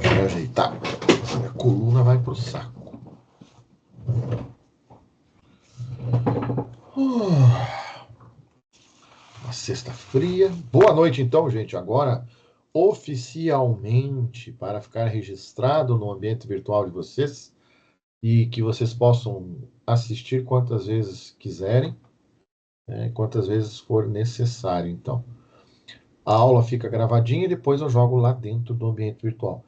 Deixa eu ajeitar. Minha coluna vai pro saco. Uma sexta fria. Boa noite, então, gente. Agora, oficialmente, para ficar registrado no ambiente virtual de vocês e que vocês possam assistir quantas vezes quiserem, né, quantas vezes for necessário, então. A aula fica gravadinha e depois eu jogo lá dentro do ambiente virtual.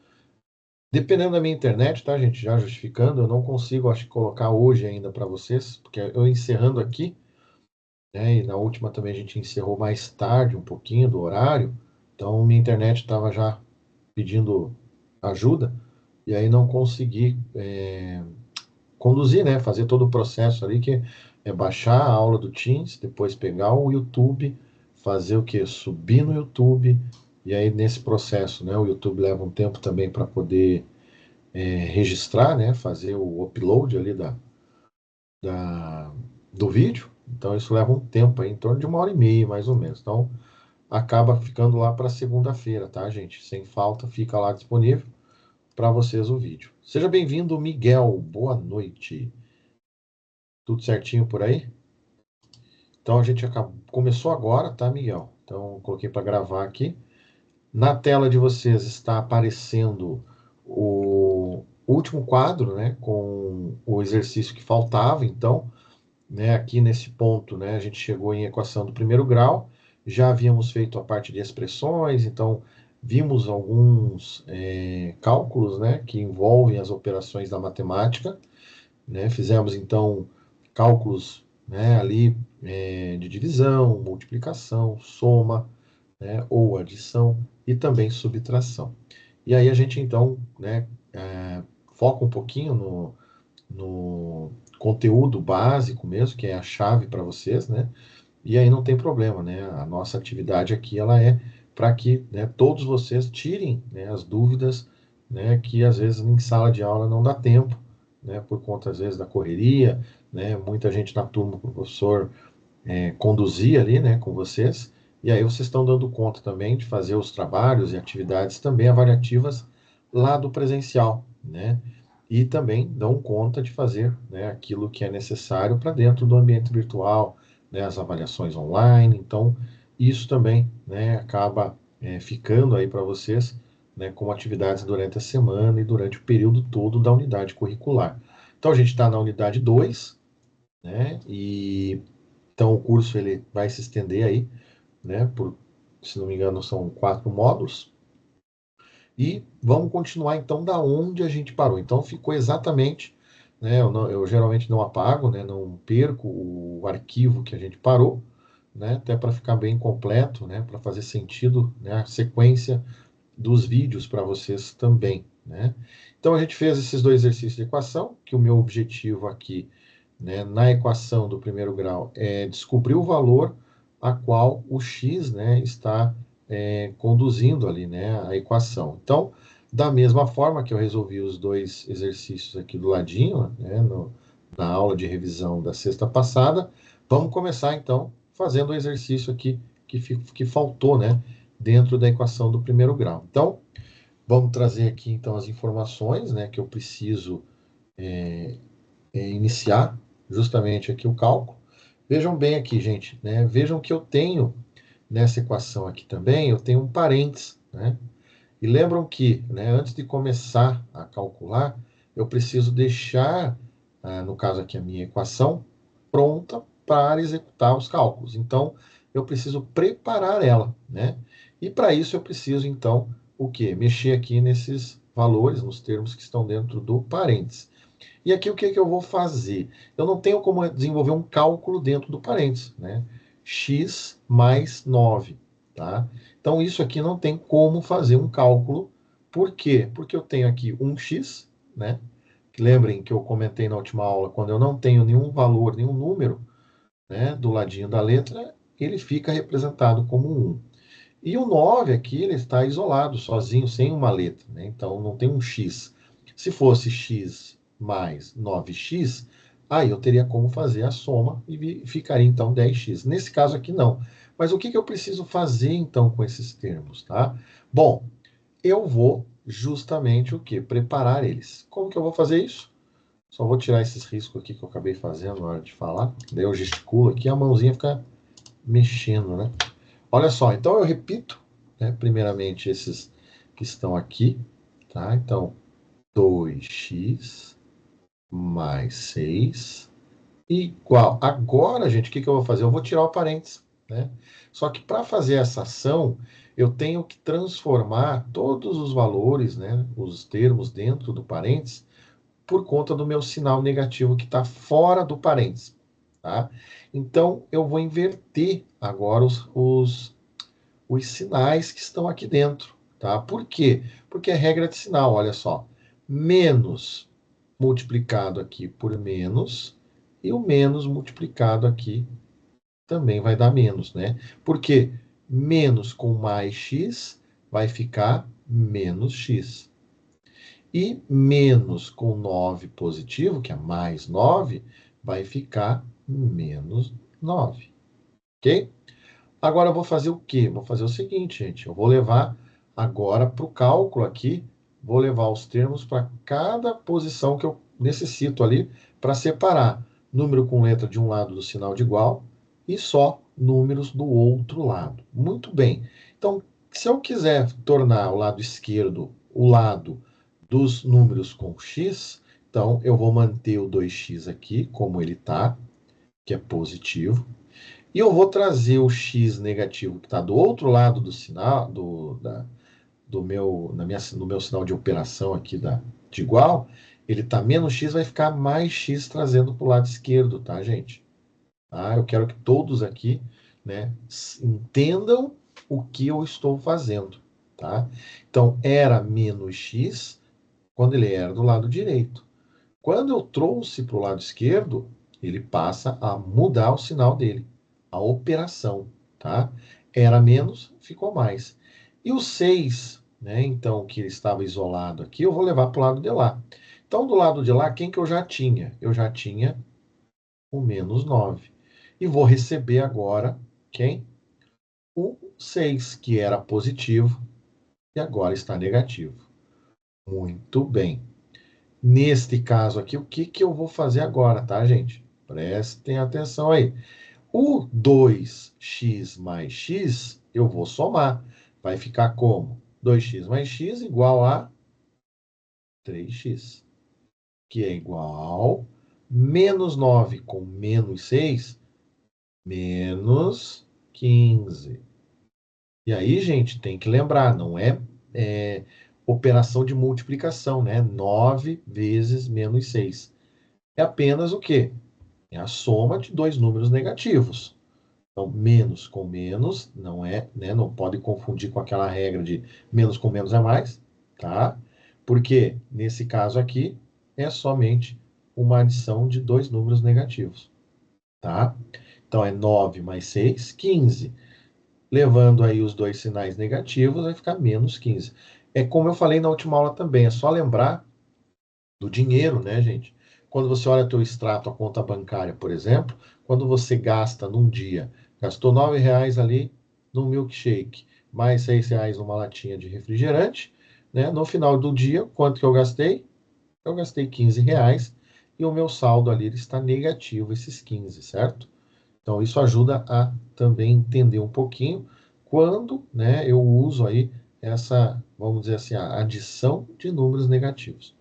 Dependendo da minha internet, tá, gente? Já justificando, eu não consigo, acho que, colocar hoje ainda para vocês, porque eu encerrando aqui, né, e na última também a gente encerrou mais tarde um pouquinho do horário, então minha internet estava já pedindo ajuda, e aí não consegui conduzir, né, fazer todo o processo ali, que é baixar a aula do Teams, depois pegar o YouTube, fazer o quê? Subir no YouTube, e aí nesse processo, né, o YouTube leva um tempo também para poder registrar, né, fazer o upload ali da, do vídeo. Então isso leva um tempo aí, em torno de 1 hora e meia, mais ou menos. Então acaba ficando lá para segunda-feira, tá, gente? Sem falta, fica lá disponível para vocês o vídeo. Seja bem-vindo, Miguel. Boa noite. Tudo certinho por aí? Então a gente começou agora, tá, Miguel? Então coloquei para gravar aqui. Na tela de vocês está aparecendo o último quadro, né, com o exercício que faltava. Então, né, aqui nesse ponto, né, a gente chegou em equação do primeiro grau. Já havíamos feito a parte de expressões, então vimos alguns cálculos, né, que envolvem as operações da matemática, né? Fizemos então cálculos, né, ali de divisão, multiplicação, soma, né, ou adição e também subtração. E aí a gente então, né, foca um pouquinho no conteúdo básico mesmo, que é a chave para vocês, né? E aí não tem problema, né? A nossa atividade aqui ela é para que, né, todos vocês tirem, né, as dúvidas, né, que às vezes em sala de aula não dá tempo, né, por conta às vezes da correria, né, muita gente na turma, o professor conduzir ali, né, com vocês, e aí vocês estão dando conta também de fazer os trabalhos e atividades também avaliativas lá do presencial, né, e também dão conta de fazer, né, aquilo que é necessário para dentro do ambiente virtual, né, as avaliações online. Então isso também, né, acaba ficando aí para vocês, né, como atividades durante a semana e durante o período todo da unidade curricular. Então a gente está na unidade 2, né, e então o curso ele vai se estender aí, né, por, se não me engano, são 4 módulos. E vamos continuar então da onde a gente parou. Então ficou exatamente, né, eu geralmente não apago, né, não perco o arquivo que a gente parou, né, até para ficar bem completo, né, para fazer sentido, né, a sequência dos vídeos para vocês também, né. Então a gente fez esses dois exercícios de equação, que o meu objetivo aqui, né, na equação do primeiro grau é descobrir o valor a qual o x, né, está conduzindo ali, né, a equação. Então, da mesma forma que eu resolvi os dois exercícios aqui do ladinho, né, na aula de revisão da sexta passada, vamos começar então fazendo o exercício aqui que faltou, né, dentro da equação do primeiro grau. Então, vamos trazer aqui então as informações, né, que eu preciso iniciar justamente aqui o cálculo. Vejam bem aqui, gente, né? Vejam que eu tenho nessa equação aqui também, eu tenho um parênteses, né? E lembram que, né, antes de começar a calcular, eu preciso deixar, no caso aqui a minha equação, pronta para executar os cálculos. Então, eu preciso preparar ela, né? E para isso eu preciso, então, o quê? Mexer aqui nesses valores, nos termos que estão dentro do parênteses. E aqui o que, que eu vou fazer? Eu não tenho como desenvolver um cálculo dentro do parênteses, né? X mais 9, tá? Então isso aqui não tem como fazer um cálculo. Por quê? Porque eu tenho aqui um x, né? Lembrem que eu comentei na última aula, quando eu não tenho nenhum valor, nenhum número, né, do ladinho da letra, ele fica representado como 1. E o 9 aqui, ele está isolado, sozinho, sem uma letra, né? Então não tem um x. Se fosse x mais 9x, aí eu teria como fazer a soma e ficaria então 10x. Nesse caso aqui não. Mas o que eu preciso fazer então com esses termos, tá? Bom, eu vou justamente o quê? Preparar eles. Como que eu vou fazer isso? Só vou tirar esses riscos aqui que eu acabei fazendo na hora de falar. Daí eu gesticulo aqui, a mãozinha fica mexendo, né? Olha só, então eu repito, né, primeiramente esses que estão aqui, tá? Então, 2x mais 6 igual. Agora, gente, o que eu vou fazer? Eu vou tirar o parênteses, né? Só que para fazer essa ação, eu tenho que transformar todos os valores, né, os termos dentro do parênteses, por conta do meu sinal negativo que está fora do parênteses, tá? Então, eu vou inverter agora os sinais que estão aqui dentro, tá? Por quê? Porque é regra de sinal, olha só. Menos multiplicado aqui por menos, e o menos multiplicado aqui também vai dar menos, né? Porque menos com mais x vai ficar menos x. E menos com 9 positivo, que é mais 9, vai ficar menos 9. Ok? Agora eu vou fazer o quê? Vou fazer o seguinte, gente. Eu vou levar agora para o cálculo aqui, vou levar os termos para cada posição que eu necessito ali para separar número com letra de um lado do sinal de igual e só números do outro lado. Muito bem. Então, se eu quiser tornar o lado esquerdo o lado dos números com x, então eu vou manter o 2x aqui como ele está, que é positivo. E eu vou trazer o x negativo que está do outro lado do sinal, do meu sinal de operação aqui de igual, ele está menos x, vai ficar mais x trazendo para o lado esquerdo, tá, gente? Tá? Eu quero que todos aqui, né, entendam o que eu estou fazendo, tá? Então, era menos x quando ele era do lado direito. Quando eu trouxe para o lado esquerdo, ele passa a mudar o sinal dele, a operação, tá? Era menos, ficou mais. E o 6, né, então, que ele estava isolado aqui, eu vou levar para o lado de lá. Então, do lado de lá, quem que eu já tinha? Eu já tinha o menos 9. E vou receber agora, quem? O 6, que era positivo, e agora está negativo. Muito bem. Neste caso aqui, o que que eu vou fazer agora, tá, gente? Prestem atenção aí. O 2x mais x, eu vou somar. Vai ficar como? 2x mais x igual a 3x, que é igual menos 9 com menos 6, menos 15. E aí, gente, tem que lembrar, não é operação de multiplicação, né? 9 vezes menos 6. É apenas o quê? É a soma de dois números negativos. Então, menos com menos não é, né? Não pode confundir com aquela regra de menos com menos é mais, tá? Porque nesse caso aqui é somente uma adição de dois números negativos, tá? Então é 9 mais 6, 15. Levando aí os dois sinais negativos, vai ficar menos 15. É como eu falei na última aula também, é só lembrar do dinheiro, né, gente? Quando você olha teu extrato, a conta bancária, por exemplo, quando você gasta num dia, gastou R$ 9 ali num milkshake, mais R$ 6 numa latinha de refrigerante, né? No final do dia, quanto que eu gastei? Eu gastei R$ 15 e o meu saldo ali está negativo, esses 15, certo? Então, isso ajuda a também entender um pouquinho quando, né, eu uso aí essa, vamos dizer assim, a adição de números negativos.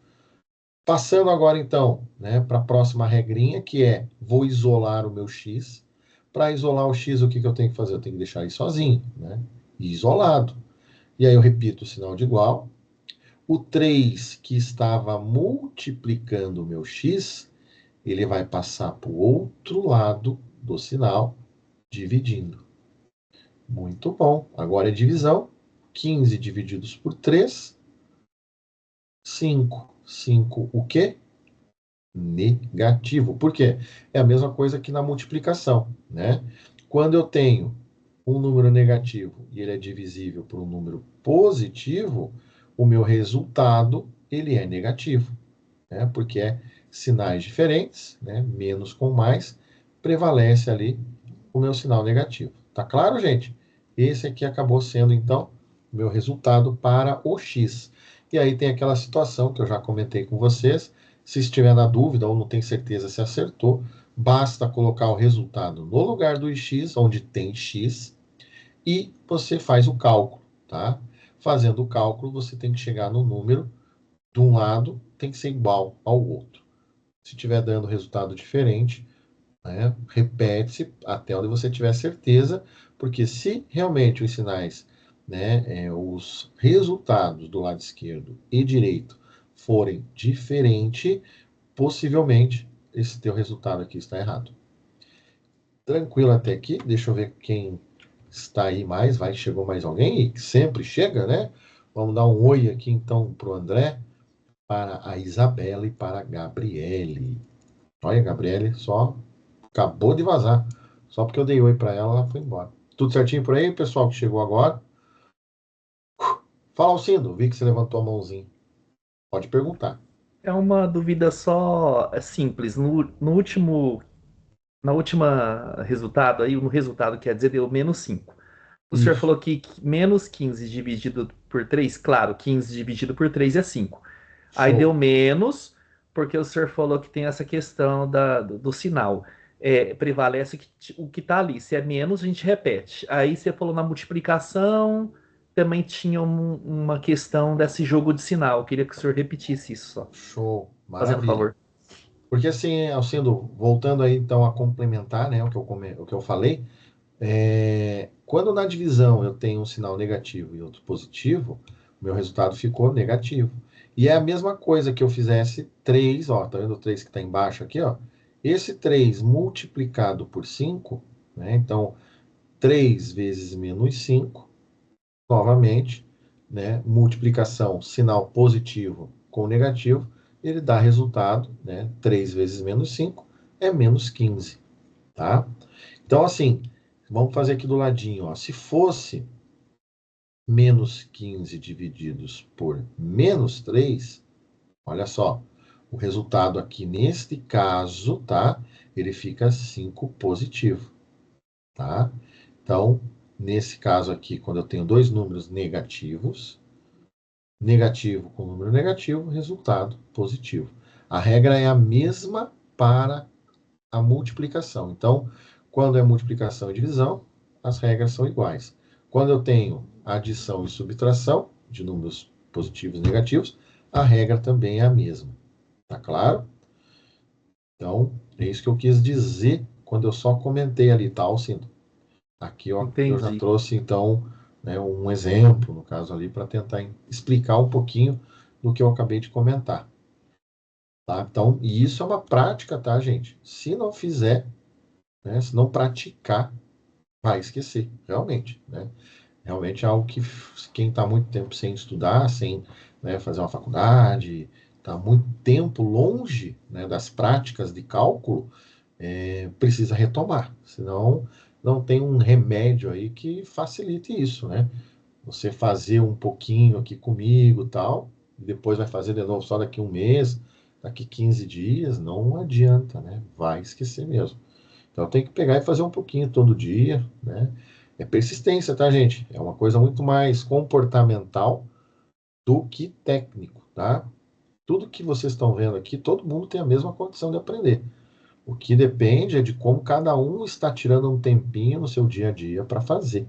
Passando agora, então, né, para a próxima regrinha, que é, vou isolar o meu x. Para isolar o x, o que, que eu tenho que fazer? Eu tenho que deixar ele sozinho, né? Isolado. E aí eu repito o sinal de igual. O 3, que estava multiplicando o meu x, ele vai passar para o outro lado do sinal, dividindo. Muito bom. Agora é divisão. 15 divididos por 3, 5. 5 o quê? Negativo. Por quê? É a mesma coisa que na multiplicação, né? Quando eu tenho um número negativo e ele é divisível por um número positivo, o meu resultado ele é negativo, né? Porque é sinais diferentes, né? Menos com mais, prevalece ali o meu sinal negativo. Tá claro, gente? Esse aqui acabou sendo, então, o meu resultado para o x. E aí tem aquela situação que eu já comentei com vocês. Se estiver na dúvida ou não tem certeza se acertou, basta colocar o resultado no lugar do x, onde tem x, e você faz o cálculo, tá? Fazendo o cálculo, você tem que chegar no número de um lado, tem que ser igual ao outro. Se estiver dando resultado diferente, né, repete-se até onde você tiver certeza, porque se realmente os sinais, né, os resultados do lado esquerdo e direito forem diferentes, possivelmente esse teu resultado aqui está errado. Tranquilo até aqui, deixa eu ver quem está aí mais, vai, chegou mais alguém, e sempre chega, né? Vamos dar um oi aqui então para o André, para a Isabela e para a Gabriele. Olha, Gabriele só acabou de vazar. Só porque eu dei oi para ela, ela foi embora. Tudo certinho por aí, pessoal que chegou agora? Fala, Alcindo, vi que você levantou a mãozinha. Pode perguntar. É uma dúvida só simples. No último, na última resultado aí, no resultado quer dizer deu -5. O senhor Isso. falou que -15 dividido por 3, claro, 15 dividido por 3 é 5. Aí deu Show. menos, porque o senhor falou que tem essa questão do sinal. Prevalece o que está ali. Se é menos, a gente repete. Aí você falou na multiplicação, também tinha uma questão desse jogo de sinal. Eu queria que o senhor repetisse isso só, Show. fazendo Maravilha. favor. Porque assim, Alcindo, voltando aí então a complementar, né, o que eu falei, quando na divisão eu tenho um sinal negativo e outro positivo, o meu resultado ficou negativo. E é a mesma coisa que eu fizesse 3, ó, tá vendo o 3 que está embaixo aqui, ó? Esse 3 multiplicado por 5, né? Então, 3 vezes -5, novamente, né? Multiplicação, sinal positivo com negativo, ele dá resultado, né? 3 vezes -5 é -15, tá? Então, assim, vamos fazer aqui do ladinho, ó. Se fosse -15 divididos por -3, olha só, o resultado aqui neste caso, tá? Ele fica 5 positivo, tá? Então, nesse caso aqui, quando eu tenho dois números negativos, negativo com número negativo, resultado positivo. A regra é a mesma para a multiplicação. Então, quando é multiplicação e divisão, as regras são iguais. Quando eu tenho adição e subtração de números positivos e negativos, a regra também é a mesma. Tá claro? Então, é isso que eu quis dizer quando eu só comentei ali, tá, Alcindo? Aqui ó, eu já Entendi. trouxe, então, né, um exemplo, no caso ali, para tentar explicar um pouquinho do que eu acabei de comentar. Tá? Então, e isso é uma prática, tá, gente? Se não fizer, né, se não praticar, vai esquecer, realmente, né? Realmente é algo que quem está muito tempo sem estudar, sem, né, fazer uma faculdade, está muito tempo longe, né, das práticas de cálculo, precisa retomar, senão não tem um remédio aí que facilite isso, né? Você fazer um pouquinho aqui comigo, tal, e depois vai fazer de novo só daqui um mês, daqui 15 dias, não adianta, né? Vai esquecer mesmo. Então tem que pegar e fazer um pouquinho todo dia, né? É persistência, tá, gente? É uma coisa muito mais comportamental do que técnico, tá? Tudo que vocês estão vendo aqui, todo mundo tem a mesma condição de aprender. O que depende é de como cada um está tirando um tempinho no seu dia a dia para fazer,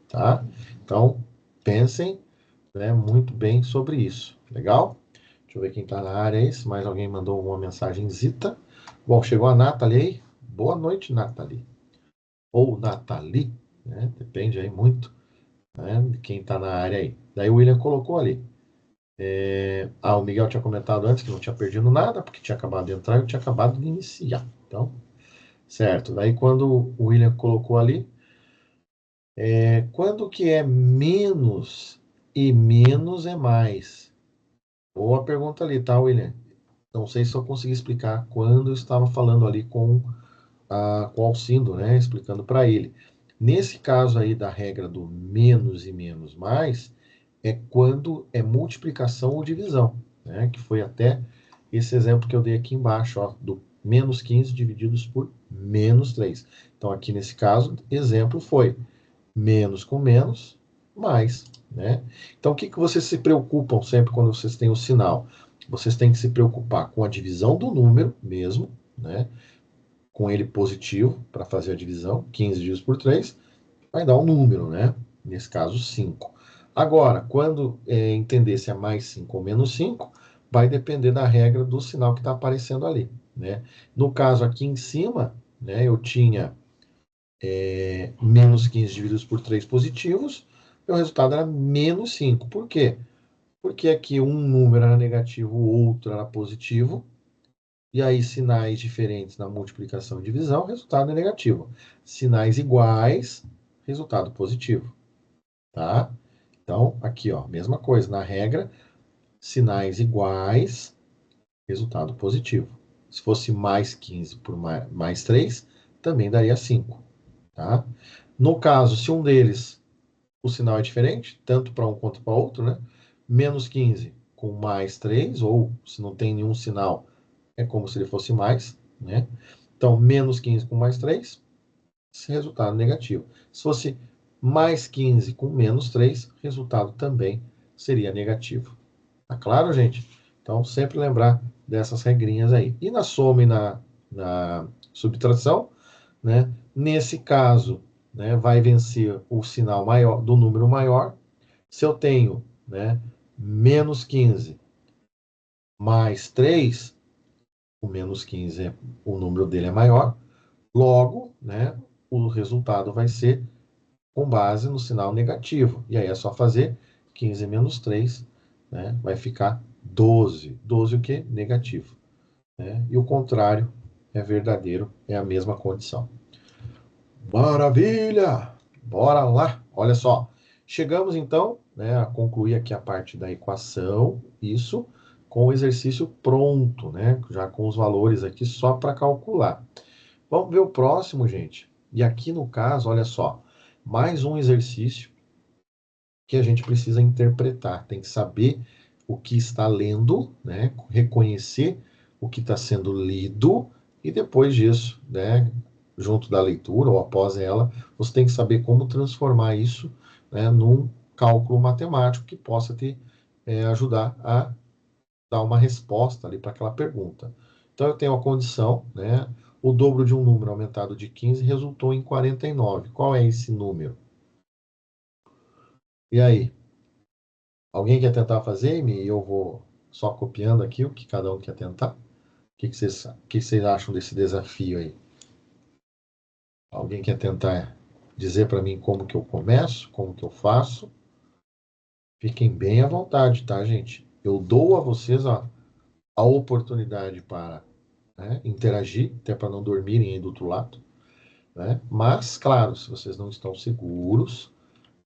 tá? Então, pensem, né, muito bem sobre isso. Legal? Deixa eu ver quem está na área aí, se mais alguém mandou alguma mensagenzita. Bom, chegou a Nathalie aí. Boa noite, Nathalie. Ou Nathalie, né? Depende aí muito, né, de quem está na área aí. Daí o William colocou ali. O Miguel tinha comentado antes que não tinha perdido nada, porque tinha acabado de entrar e eu tinha acabado de iniciar. Então, certo. Daí quando o William colocou ali, quando que é menos e menos é mais? Boa pergunta ali, tá, William? Não sei se eu consegui explicar quando eu estava falando ali com o Alcindo, né? Explicando para ele. Nesse caso aí da regra do menos e menos mais, é quando é multiplicação ou divisão, né? Que foi até esse exemplo que eu dei aqui embaixo, ó, do -15 divididos por -3. Então, aqui nesse caso, exemplo foi menos com menos, mais. né? Então, o que vocês se preocupam sempre quando vocês têm o sinal? Vocês têm que se preocupar com a divisão do número mesmo, né? Com ele positivo, para fazer a divisão, 15 divididos por 3, vai dar um número, né? Nesse caso, 5. Agora, quando entender se é mais 5 ou menos 5, vai depender da regra do sinal que está aparecendo ali, né? No caso aqui em cima, né, eu tinha menos 15 divididos por 3 positivos, e o resultado era menos 5. Por quê? Porque aqui um número era negativo, o outro era positivo, e aí sinais diferentes na multiplicação e divisão, resultado é negativo. Sinais iguais, resultado positivo, tá? Então, aqui, ó, mesma coisa, na regra, sinais iguais, resultado positivo. Se fosse mais 15 por mais 3, também daria 5, tá? No caso, se um deles, o sinal é diferente, tanto para um quanto para outro, né? Menos 15 com mais 3, ou se não tem nenhum sinal, é como se ele fosse mais, né? Então, menos 15 com mais 3, esse resultado negativo. Se fosse mais 15 com menos 3, resultado também seria negativo. Tá claro, gente? Então, sempre lembrar dessas regrinhas aí. E na soma e na subtração, né? Nesse caso, né, vai vencer o sinal maior do número maior. Se eu tenho, né, menos 15 mais 3, o menos 15, o número dele é maior, logo, né, o resultado vai ser com base no sinal negativo. E aí é só fazer 15 menos 3, né, vai ficar 12. 12 o quê? Negativo. Né? E o contrário é verdadeiro, é a mesma condição. Maravilha! Bora lá! Olha só, chegamos então, né, a concluir aqui a parte da equação, isso, com o exercício pronto, né, já com os valores aqui só para calcular. Vamos ver o próximo, gente. E aqui no caso, olha só, mais um exercício que a gente precisa interpretar. Tem que saber o que está lendo, né, reconhecer o que está sendo lido e depois disso, né, junto da leitura ou após ela, você tem que saber como transformar isso, né, num cálculo matemático que possa te ajudar a dar uma resposta ali para aquela pergunta. Então eu tenho a condição, né, o dobro de um número aumentado de 15 resultou em 49. Qual é esse número? E aí? Alguém quer tentar fazer, e eu vou só copiando aqui o que cada um quer tentar? O que vocês acham desse desafio aí? Alguém quer tentar dizer para mim como que eu começo, como que eu faço? Fiquem bem à vontade, tá, gente? Eu dou a vocês a oportunidade para, né, interagir, até para não dormirem aí do outro lado, né? Mas, claro, se vocês não estão seguros,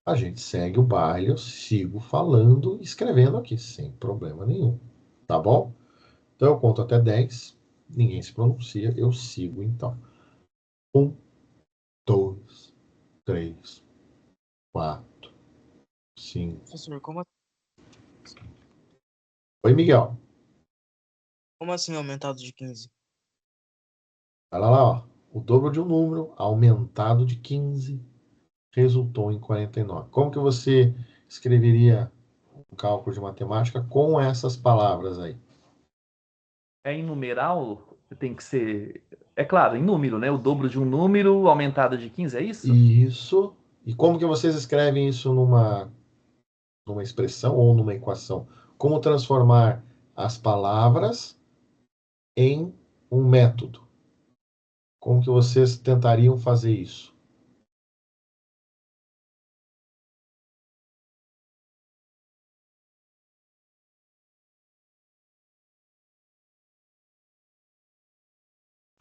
a gente segue o baile, eu sigo falando e escrevendo aqui, sem problema nenhum, tá bom? Então eu conto até 10, ninguém se pronuncia, eu sigo então. 1, 2, 3, 4, 5. Professor, Oi, Miguel. como assim aumentado de 15? Olha lá, ó. O dobro de um número aumentado de 15 resultou em 49. Como que você escreveria um cálculo de matemática com essas palavras aí? É em numeral? Tem que ser. É claro, em número, né? O dobro de um número aumentado de 15, é isso? Isso. E como que vocês escrevem isso numa expressão ou numa equação? Como transformar as palavras em um método? Como que vocês tentariam fazer isso?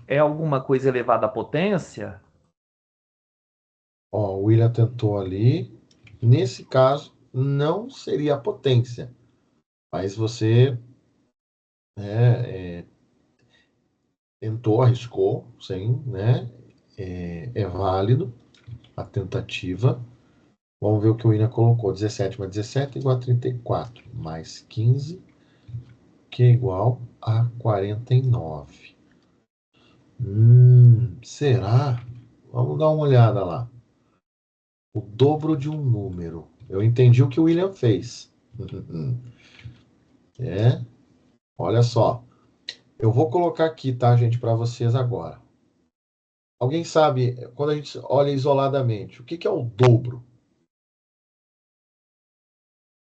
É alguma coisa elevada à potência? Ó, o William tentou ali. Nesse caso, não seria a potência, mas você tentou, arriscou, sim, né? É válido a tentativa. Vamos ver o que o William colocou. 17 mais 17 é igual a 34. Mais 15, que é igual a 49. Será? Vamos dar uma olhada lá. O dobro de um número Eu entendi o que o William fez. É, olha só. Eu vou colocar aqui, tá, gente, para vocês agora. Alguém sabe, quando a gente olha isoladamente, o que que é o dobro?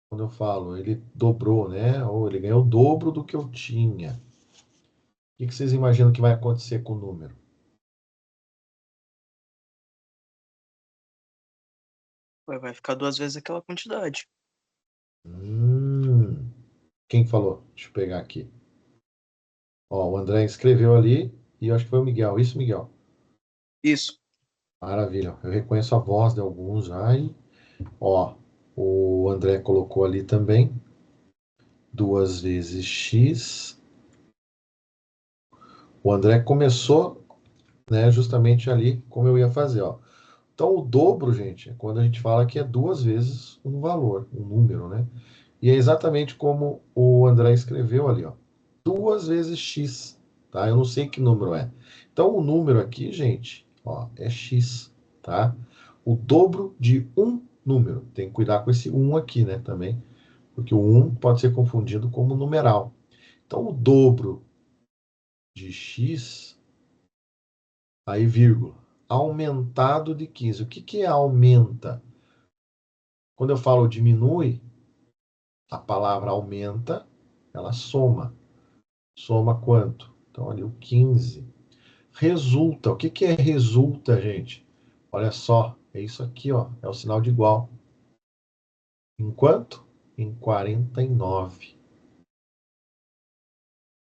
Quando eu falo, ele dobrou, né? Ou ele ganhou o dobro do que eu tinha. O que que vocês imaginam que vai acontecer com o número? Vai ficar 2 vezes aquela quantidade. Hum, quem falou? Deixa eu pegar aqui. Ó, o André escreveu ali e eu acho que foi o Miguel. Isso, Miguel? Isso. Maravilha. Eu reconheço a voz de alguns já. E, ó, o André colocou ali também. 2 vezes x. O André começou, né, justamente ali como eu ia fazer, ó. Então, o dobro, gente, é quando a gente fala que é 2 vezes um valor, um número, né? E é exatamente como o André escreveu ali, ó. 2 vezes x, tá? Eu não sei que número é. Então, o número aqui, gente, ó, é x, tá? O dobro de um número. Tem que cuidar com esse 1 aqui, né, também. Porque o 1 pode ser confundido como numeral. Então, o dobro de x, aí vírgula, aumentado de 15. O que que é aumenta? Quando eu falo diminui, a palavra aumenta, ela soma. Soma quanto? Então, ali o 15. Resulta. O que que é resulta, gente? Olha só, é isso aqui, ó. É o sinal de igual. Em quanto? Em 49.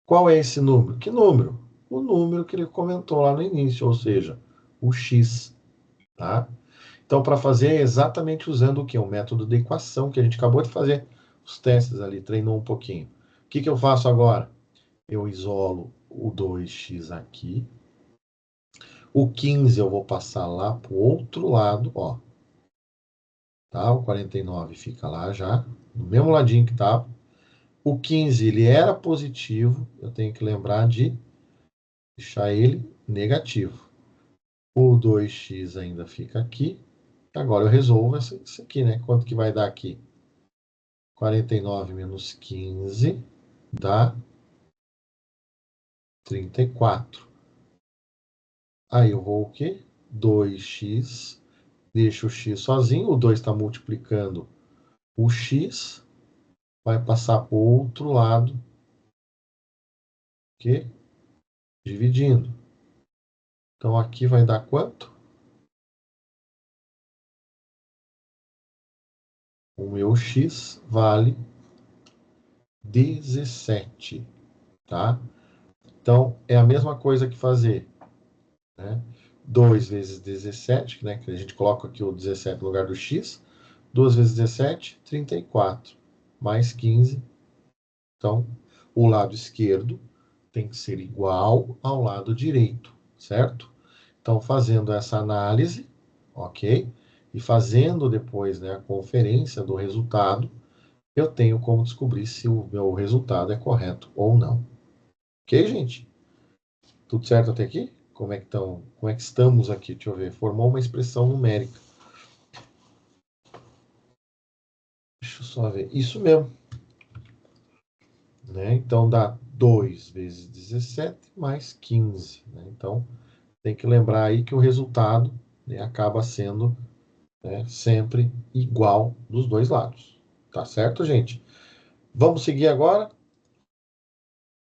Qual é esse número? Que número? O número que ele comentou lá no início, ou seja, o x, tá? Então, para fazer é exatamente usando o quê? O método de equação que a gente acabou de fazer os testes ali, treinou um pouquinho. O que que eu faço agora? Eu isolo o 2x aqui. O 15 eu vou passar lá para o outro lado, ó. Tá? O 49 fica lá já, no mesmo ladinho que estava. O 15 ele era positivo, eu tenho que lembrar de deixar ele negativo. O 2x ainda fica aqui. Agora eu resolvo isso aqui, né? Quanto que vai dar aqui? 49 menos 15 dá 34. Aí eu vou o quê? 2x, deixa o x sozinho, o 2 está multiplicando o x, vai passar para o outro lado, ok? Dividindo. Então aqui vai dar quanto? O meu x vale 17, tá? Então é a mesma coisa que fazer, né? 2 vezes 17, né? Que a gente coloca aqui o 17 no lugar do x. 2 vezes 17, 34. Mais 15. Então, o lado esquerdo tem que ser igual ao lado direito, certo? Então, fazendo essa análise, ok? E fazendo depois, né, a conferência do resultado, eu tenho como descobrir se o meu resultado é correto ou não. Ok, gente? Tudo certo até aqui? Como é que estamos aqui? Deixa eu ver. Formou uma expressão numérica. Deixa eu só ver. Isso mesmo. Né? Então dá 2 vezes 17 mais 15. Né? Então tem que lembrar aí que o resultado, né, acaba sendo, né, sempre igual dos dois lados. Tá certo, gente? Vamos seguir agora.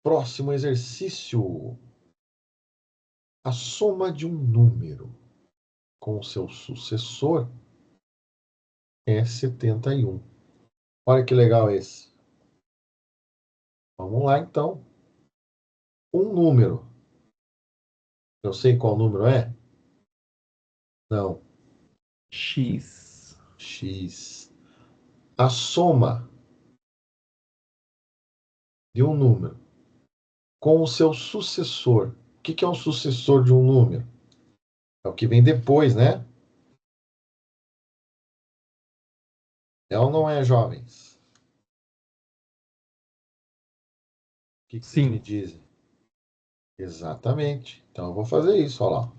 Próximo exercício. A soma de um número com o seu sucessor é 71. Olha que legal esse. Vamos lá, então. Um número. Eu sei qual número é? Não. X. X. A soma de um número com o seu sucessor. O que que é o sucessor de um número? É o que vem depois, né? É ou não é, jovens? O que que vocês me Sim. dizem? Exatamente. Então eu vou fazer isso, olha lá.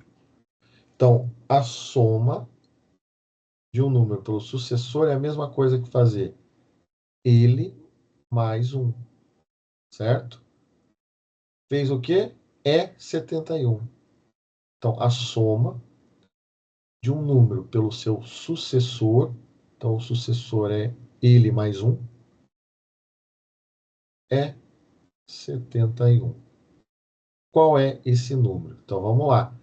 Então, a soma de um número pelo sucessor é a mesma coisa que fazer ele mais 1, certo? Fez o quê? É 71. Então, a soma de um número pelo seu sucessor, então o sucessor é ele mais 1, é 71. Qual é esse número? Então, vamos lá.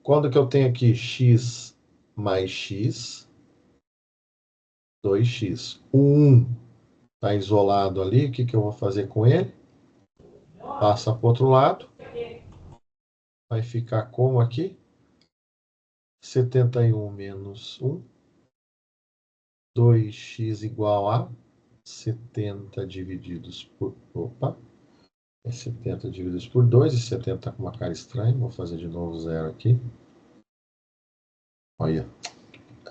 Quando que eu tenho aqui x mais x, 2x. O 1 está isolado ali, o que eu vou fazer com ele? Passa para o outro lado. Vai ficar como aqui? 71 menos 1. 2x igual a 70 divididos por... Opa! É 70 divididos por 2. E 70 com uma cara estranha. Vou fazer de novo zero aqui. Olha.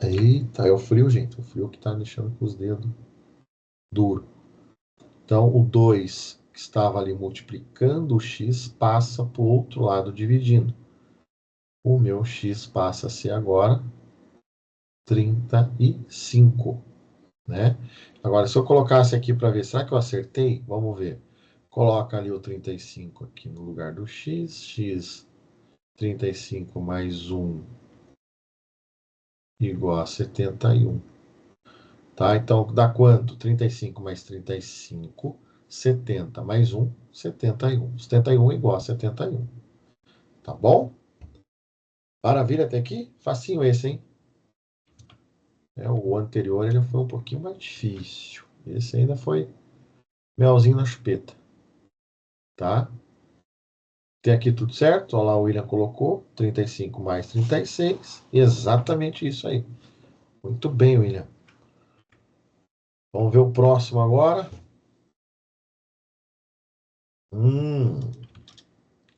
Eita, é o frio, gente. O frio que está deixando com os dedos duro. Então, o 2 que estava ali multiplicando o x passa para o outro lado dividindo. O meu x passa a ser agora 35, né? Agora, se eu colocasse aqui para ver, será que eu acertei? Vamos ver. Coloca ali o 35 aqui no lugar do x, 35 mais 1 igual a 71. Tá? Então, dá quanto? 35 mais 35, 70 mais 1, 71. 71 igual a 71. Tá bom? Maravilha até aqui? Facinho esse, hein? O anterior ele foi um pouquinho mais difícil. Esse ainda foi melzinho na chupeta. Tá? Tem aqui tudo certo. Olha lá, o William colocou 35 mais 36. Exatamente isso aí. Muito bem, William. Vamos ver o próximo agora.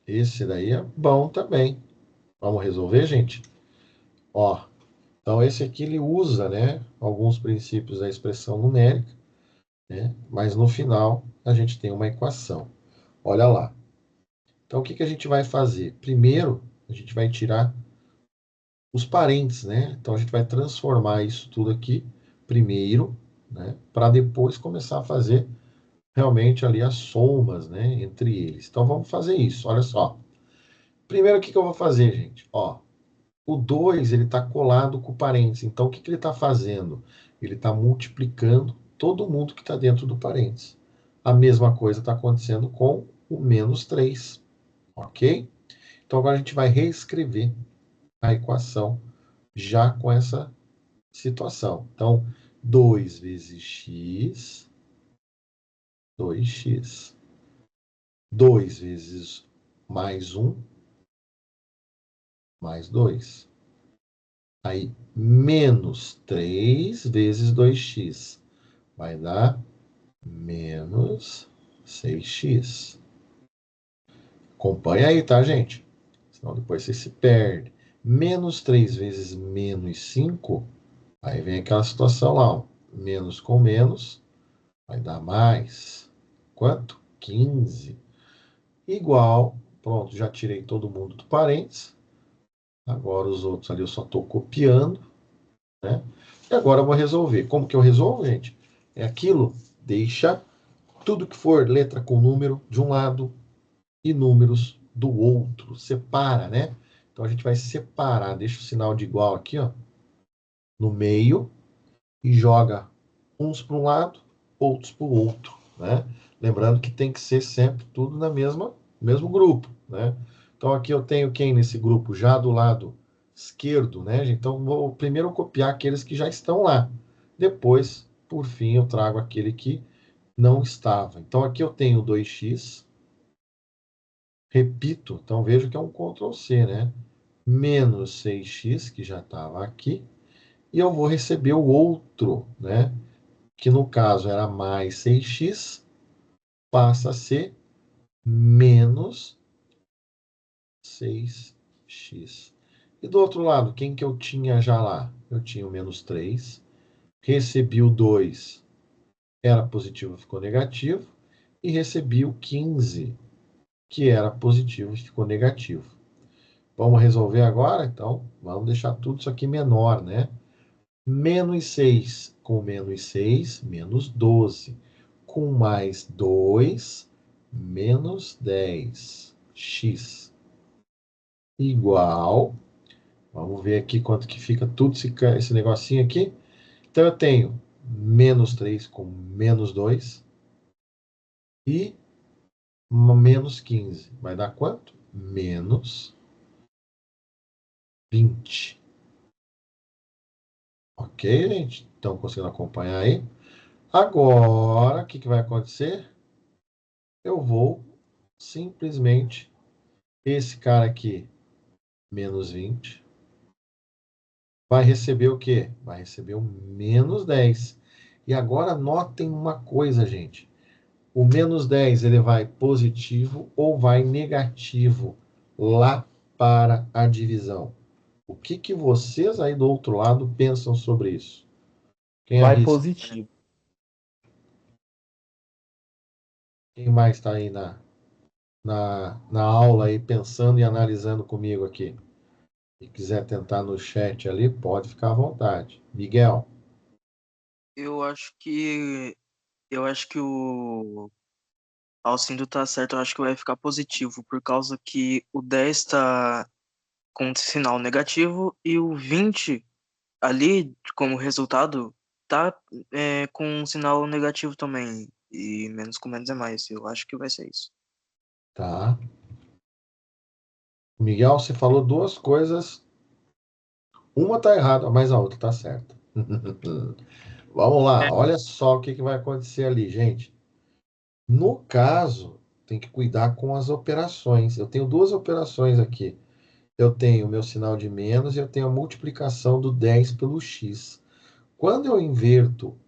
Esse daí é bom também. Vamos resolver, gente? Ó, então esse aqui ele usa, né, alguns princípios da expressão numérica, né, mas no final a gente tem uma equação. Olha lá. Então o que a gente vai fazer? Primeiro, a gente vai tirar os parentes, né? Então a gente vai transformar isso tudo aqui primeiro, né, para depois começar a fazer realmente ali as somas, né, entre eles. Então vamos fazer isso. Olha só. Primeiro o que eu vou fazer, gente? Ó, o 2 ele está colado com o parênteses. Então, o que ele está fazendo? Ele está multiplicando todo mundo que está dentro do parênteses. A mesma coisa está acontecendo com o menos 3. Ok? Então, agora a gente vai reescrever a equação já com essa situação. Então, 2 vezes x, 2x. 2 vezes mais 1, mais 2. Aí, menos 3 vezes 2x. Vai dar menos 6x. Acompanha aí, tá, gente? Senão depois você se perde. Menos 3 vezes menos 5. Aí vem aquela situação lá, ó. Menos com menos vai dar mais. Quanto? 15. Igual. Pronto, já tirei todo mundo do parênteses. Agora os outros ali eu só estou copiando, né? E agora eu vou resolver. Como que eu resolvo, gente? É aquilo, deixa tudo que for letra com número de um lado e números do outro. Separa, né? Então a gente vai separar, deixa o sinal de igual aqui, ó, no meio e joga uns para um lado, outros para o outro, né? Lembrando que tem que ser sempre tudo na mesmo grupo, né? Então aqui eu tenho quem nesse grupo já do lado esquerdo, né? Então vou primeiro copiar aqueles que já estão lá. Depois, por fim, eu trago aquele que não estava. Então aqui eu tenho 2x. Repito, então veja que é um Ctrl C, né? Menos 6x, que já estava aqui. E eu vou receber o outro, né? Que no caso era mais 6x, passa a ser menos 6x. E do outro lado, quem que eu tinha já lá? Eu tinha o menos 3. Recebi o 2, era positivo, ficou negativo. E recebi o 15, que era positivo e ficou negativo. Vamos resolver agora? Então, vamos deixar tudo isso aqui menor, né? Menos 6 com menos 6, menos 12. Com mais 2, menos 10. X igual. Vamos ver aqui quanto que fica tudo esse negocinho aqui. Então, eu tenho menos 3 com menos 2 e menos 15. Vai dar quanto? Menos 20. Ok, gente? Estão conseguindo acompanhar aí? Agora, o que vai acontecer? Eu vou simplesmente, esse cara aqui, menos 20, vai receber o quê? Vai receber o menos 10. E agora notem uma coisa, gente. O menos 10 ele vai positivo ou vai negativo lá para a divisão. O que vocês aí do outro lado pensam sobre isso? Quem Vai arrisca? positivo. Quem mais está aí na aula aí pensando e analisando comigo aqui? Se quiser tentar no chat ali, pode ficar à vontade. Miguel. Eu acho que. Eu acho que o Alcindo tá certo, eu acho que vai ficar positivo, por causa que o 10 tá com sinal negativo e o 20 ali, como resultado, tá com um sinal negativo também. E menos com menos é mais. Eu acho que vai ser isso. Tá. Miguel, você falou duas coisas. Uma tá errada, mas a outra tá certa. Vamos lá, olha só o que vai acontecer ali, gente. No caso, tem que cuidar com as operações. Eu tenho duas operações aqui. Eu tenho o meu sinal de menos e eu tenho a multiplicação do 10 pelo x. Quando eu inverto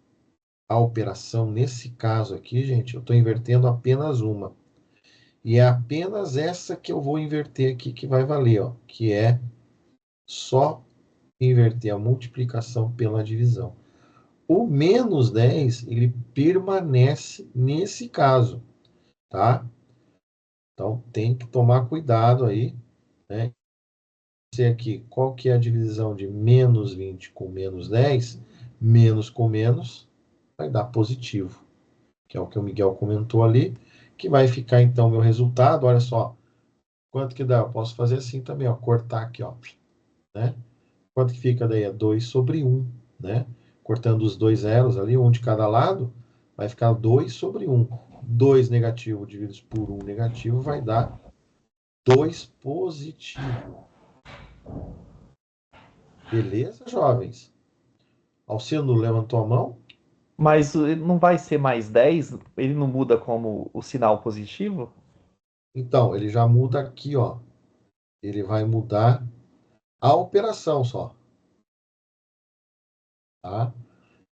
a operação, nesse caso aqui, gente, eu estou invertendo apenas uma. E é apenas essa que eu vou inverter aqui que vai valer, ó, que é só inverter a multiplicação pela divisão. O menos 10, ele permanece nesse caso, tá? Então, tem que tomar cuidado aí, né? Sei aqui, qual que é a divisão de menos 20 com menos 10? Menos com menos vai dar positivo, que é o que o Miguel comentou ali, que vai ficar, então, meu resultado, olha só, quanto que dá? Eu posso fazer assim também, ó, cortar aqui, ó, né? Quanto que fica daí? É 2 sobre 1, né? Cortando os dois zeros ali, um de cada lado, vai ficar 2 sobre 1. 2 negativo divididos por 1 negativo vai dar 2 positivo. Beleza, jovens? Alcino levantou a mão? Mas não vai ser mais 10? Ele não muda como o sinal positivo? Então, ele já muda aqui, ó. Ele vai mudar a operação só, tá?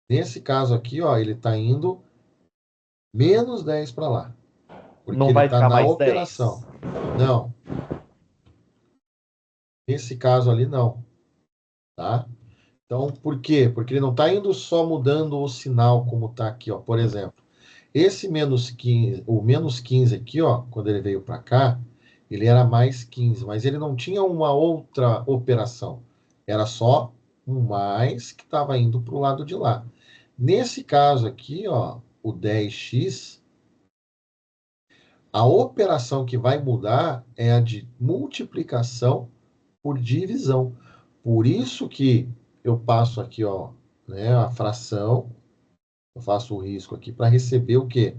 Nesse caso aqui, ó, ele está indo menos 10 para lá, porque Não ele vai está ficar na mais operação. 10? Não, nesse caso ali não, tá? Então, por quê? Porque ele não está indo só mudando o sinal como está aqui, ó. Por exemplo, esse menos 15, o menos 15 aqui, ó, quando ele veio para cá, ele era mais 15, mas ele não tinha uma outra operação. Era só um mais que estava indo para o lado de lá. Nesse caso aqui, ó, o 10x, a operação que vai mudar é a de multiplicação por divisão. Por isso que eu passo aqui, ó, né, a fração, eu faço o risco aqui para receber o quê?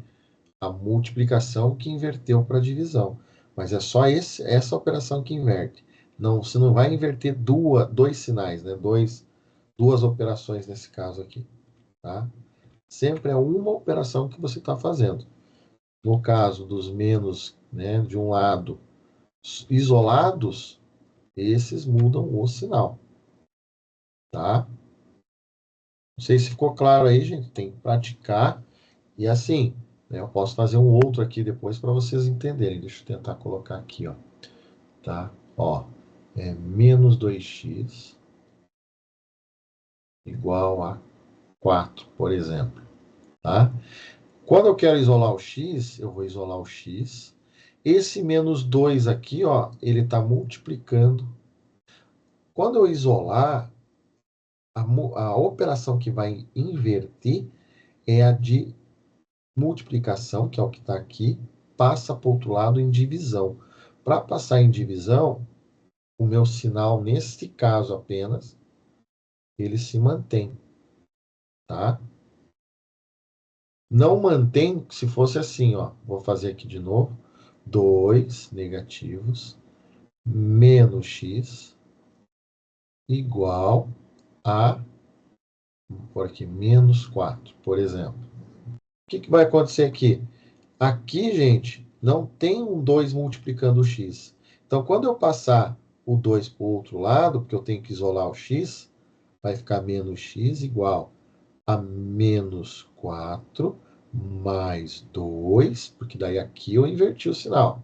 A multiplicação que inverteu para divisão. Mas é só essa operação que inverte. Não, você não vai inverter dois sinais, né? Duas operações nesse caso aqui, tá? Sempre é uma operação que você está fazendo. No caso dos menos, né, de um lado isolados, esses mudam o sinal, tá? Não sei se ficou claro aí, gente. Tem que praticar. E assim, né, eu posso fazer um outro aqui depois para vocês entenderem. Deixa eu tentar colocar aqui, ó. Tá? Ó, é menos 2x igual a 4, por exemplo. Tá? Quando eu quero isolar o x, eu vou isolar o x. Esse menos 2 aqui, ó, ele está multiplicando. Quando eu isolar, a operação que vai inverter é a de multiplicação, que é o que está aqui, passa para o outro lado em divisão. Para passar em divisão, o meu sinal, nesse caso apenas, ele se mantém, tá? Não mantém se fosse assim, ó. Vou fazer aqui de novo. 2 negativos menos x igual a, vamos pôr aqui, menos 4, por exemplo. O que vai acontecer aqui? Aqui, gente, não tem um 2 multiplicando o x. Então, quando eu passar o 2 para o outro lado, porque eu tenho que isolar o x, vai ficar menos x igual a menos 4 mais 2, porque daí aqui eu inverti o sinal.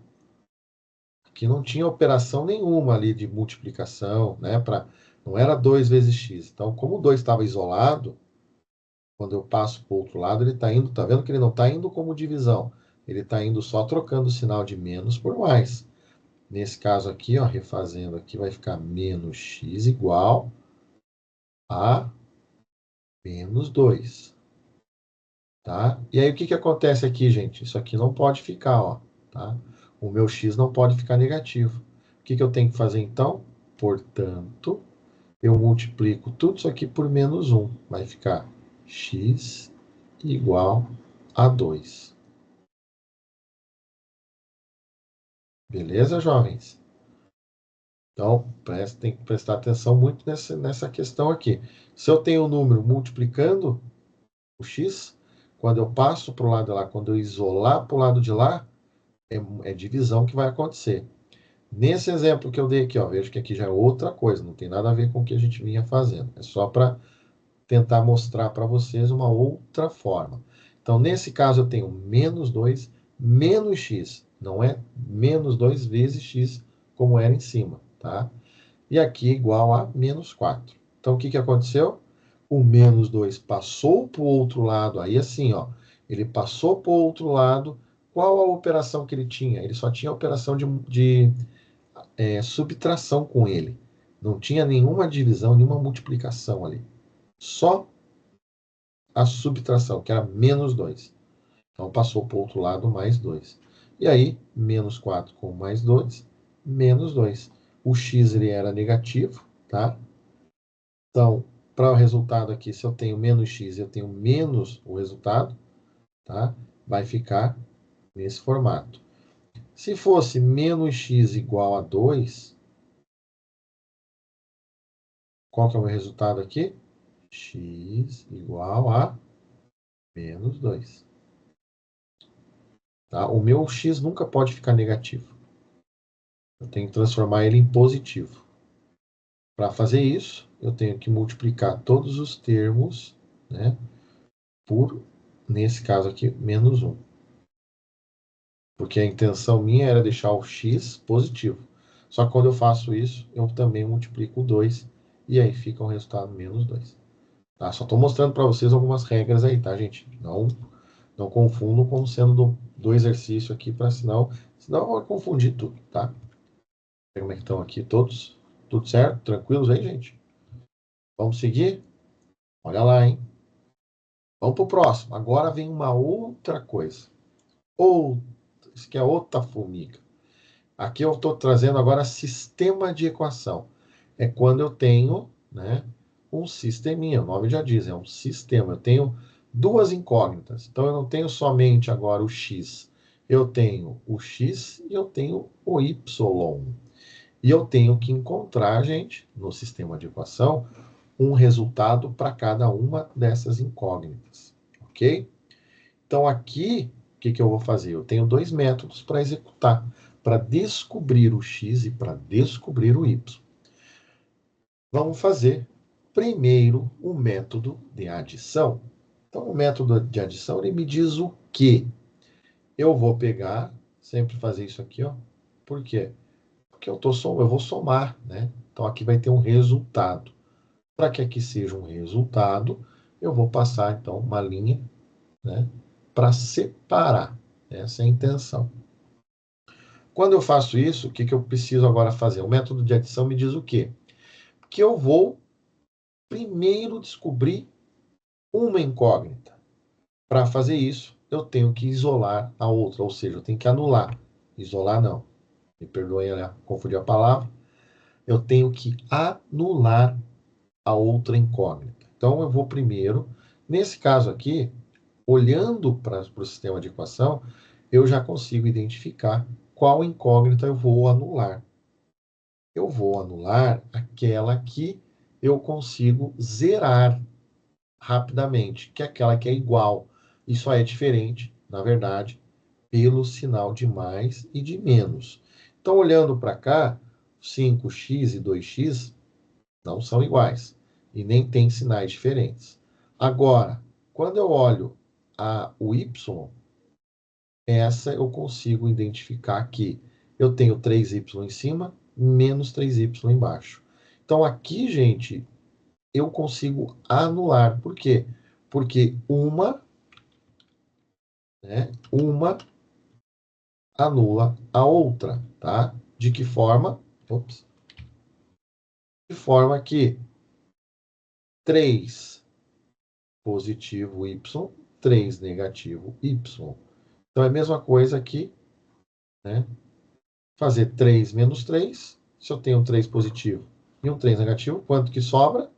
Aqui não tinha operação nenhuma ali de multiplicação, né? Não era 2 vezes x. Então, como o 2 estava isolado, quando eu passo para o outro lado, ele está indo, tá vendo que ele não está indo como divisão. Ele está indo só trocando o sinal de menos por mais. Nesse caso aqui, ó, refazendo aqui, vai ficar menos x igual a menos 2. Tá? E aí, o que acontece aqui, gente? Isso aqui não pode ficar, ó, tá? O meu x não pode ficar negativo. O que eu tenho que fazer, então? Portanto, eu multiplico tudo isso aqui por menos 1. Vai ficar x igual a 2. Beleza, jovens? Então, tem que prestar atenção muito nessa questão aqui. Se eu tenho um número multiplicando o x, quando eu passo para o lado de lá, quando eu isolar para o lado de lá, é divisão que vai acontecer. Nesse exemplo que eu dei aqui, ó, vejo que aqui já é outra coisa, não tem nada a ver com o que a gente vinha fazendo. É só para tentar mostrar para vocês uma outra forma. Então, nesse caso, eu tenho menos 2 menos x. Não é menos 2 vezes x, como era em cima, tá? E aqui igual a menos 4. Então, o que aconteceu? O menos 2 passou para o outro lado. Aí, assim, ó, ele passou para o outro lado. Qual a operação que ele tinha? Ele só tinha a operação de subtração com ele. Não tinha nenhuma divisão, nenhuma multiplicação ali. Só a subtração, que era menos 2. Então, passou para o outro lado mais 2. E aí, menos 4 com mais 2, menos 2. O x ele era negativo, tá? Então, para o resultado aqui, se eu tenho menos x, eu tenho menos o resultado, tá? Vai ficar nesse formato. Se fosse menos x igual a 2, qual que é o meu resultado aqui? X igual a menos 2. Tá? O meu x nunca pode ficar negativo. Eu tenho que transformar ele em positivo. Para fazer isso, eu tenho que multiplicar todos os termos, né, por, nesse caso aqui, menos 1. Porque a intenção minha era deixar o x positivo. Só que quando eu faço isso, eu também multiplico o 2, e aí fica o resultado menos 2. Tá? Só estou mostrando para vocês algumas regras aí, tá, gente? Não confundam como sendo do exercício aqui, para senão vai confundir tudo, tá? Como é que estão aqui todos? Tudo certo? Tranquilos aí, gente? Vamos seguir? Olha lá, hein? Vamos para o próximo. Agora vem uma outra coisa. Isso aqui é outra formiga. Aqui eu estou trazendo agora sistema de equação. É quando eu tenho, né, um sisteminha. O nome já diz, é um sistema. Eu tenho duas incógnitas. Então eu não tenho somente agora o x. Eu tenho o x e eu tenho o y. E eu tenho que encontrar, gente, no sistema de equação, um resultado para cada uma dessas incógnitas. Ok? Então, aqui, o que eu vou fazer? Eu tenho dois métodos para executar, para descobrir o x e para descobrir o y. Vamos fazer primeiro o método de adição. Então, o método de adição, ele me diz o quê? Eu vou pegar, sempre fazer isso aqui, ó. Por quê? Porque eu vou somar, né? Então, aqui vai ter um resultado. Para que aqui seja um resultado, eu vou passar, então, uma linha, né, para separar. Essa é a intenção. Quando eu faço isso, o que eu preciso agora fazer? O método de adição me diz o quê? Que eu vou primeiro descobrir uma incógnita. Para fazer isso, eu tenho que isolar a outra, ou seja, eu tenho que anular. Isolar não, me perdoem, confundi a palavra. Eu tenho que anular a outra incógnita. Então, eu vou primeiro, nesse caso aqui, olhando para o sistema de equação, eu já consigo identificar qual incógnita eu vou anular. Eu vou anular aquela que eu consigo zerar rapidamente, que é aquela que é igual. E só é diferente, na verdade, pelo sinal de mais e de menos. Então, olhando para cá, 5x e 2x não são iguais e nem têm sinais diferentes. Agora, quando eu olho o y, essa eu consigo identificar que eu tenho 3y em cima, menos 3y embaixo. Então, aqui, gente, eu consigo anular. Por quê? Porque uma anula a outra, tá? De que forma? De forma que 3 positivo y, 3 negativo y. Então, é a mesma coisa aqui, né? Fazer 3 menos 3. Se eu tenho um 3 positivo e um 3 negativo, quanto que sobra?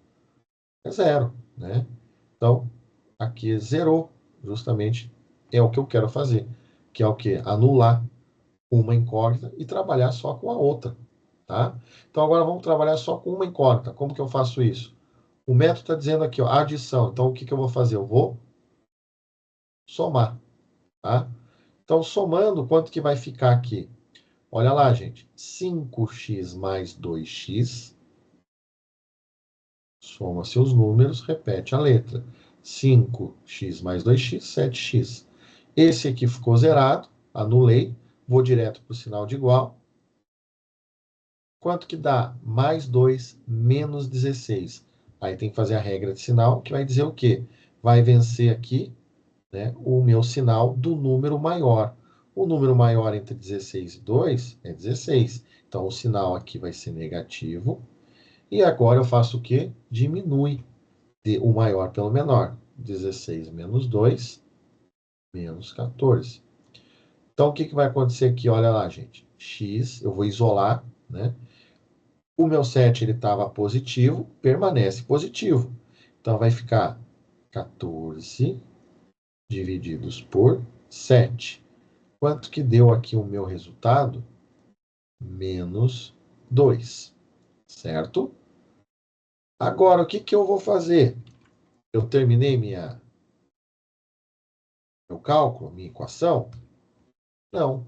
É zero, né? Então, aqui zerou, justamente é o que eu quero fazer, que é o quê? Anular uma incógnita e trabalhar só com a outra, tá? Então, agora vamos trabalhar só com uma incógnita. Como que eu faço isso? O método está dizendo aqui, ó, adição. Então, o que eu vou fazer? Eu vou somar, tá? Então, somando, quanto que vai ficar aqui? Olha lá, gente. 5x mais 2x. Soma seus números, repete a letra. 5x mais 2x, 7x. Esse aqui ficou zerado, anulei. Vou direto para o sinal de igual. Quanto que dá? Mais 2 menos 16. Aí tem que fazer a regra de sinal, que vai dizer o quê? Vai vencer aqui, né, o meu sinal do número maior. O número maior entre 16 e 2 é 16. Então, o sinal aqui vai ser negativo. E agora eu faço o quê? Diminui o maior pelo menor. 16 menos 2, menos 14. Então, o que vai acontecer aqui? Olha lá, gente. X, eu vou isolar, né? O meu 7 ele estava positivo, permanece positivo. Então, vai ficar 14 divididos por 7. Quanto que deu aqui o meu resultado? Menos 2, certo? Agora, o que eu vou fazer? Eu terminei meu cálculo, minha equação? Não,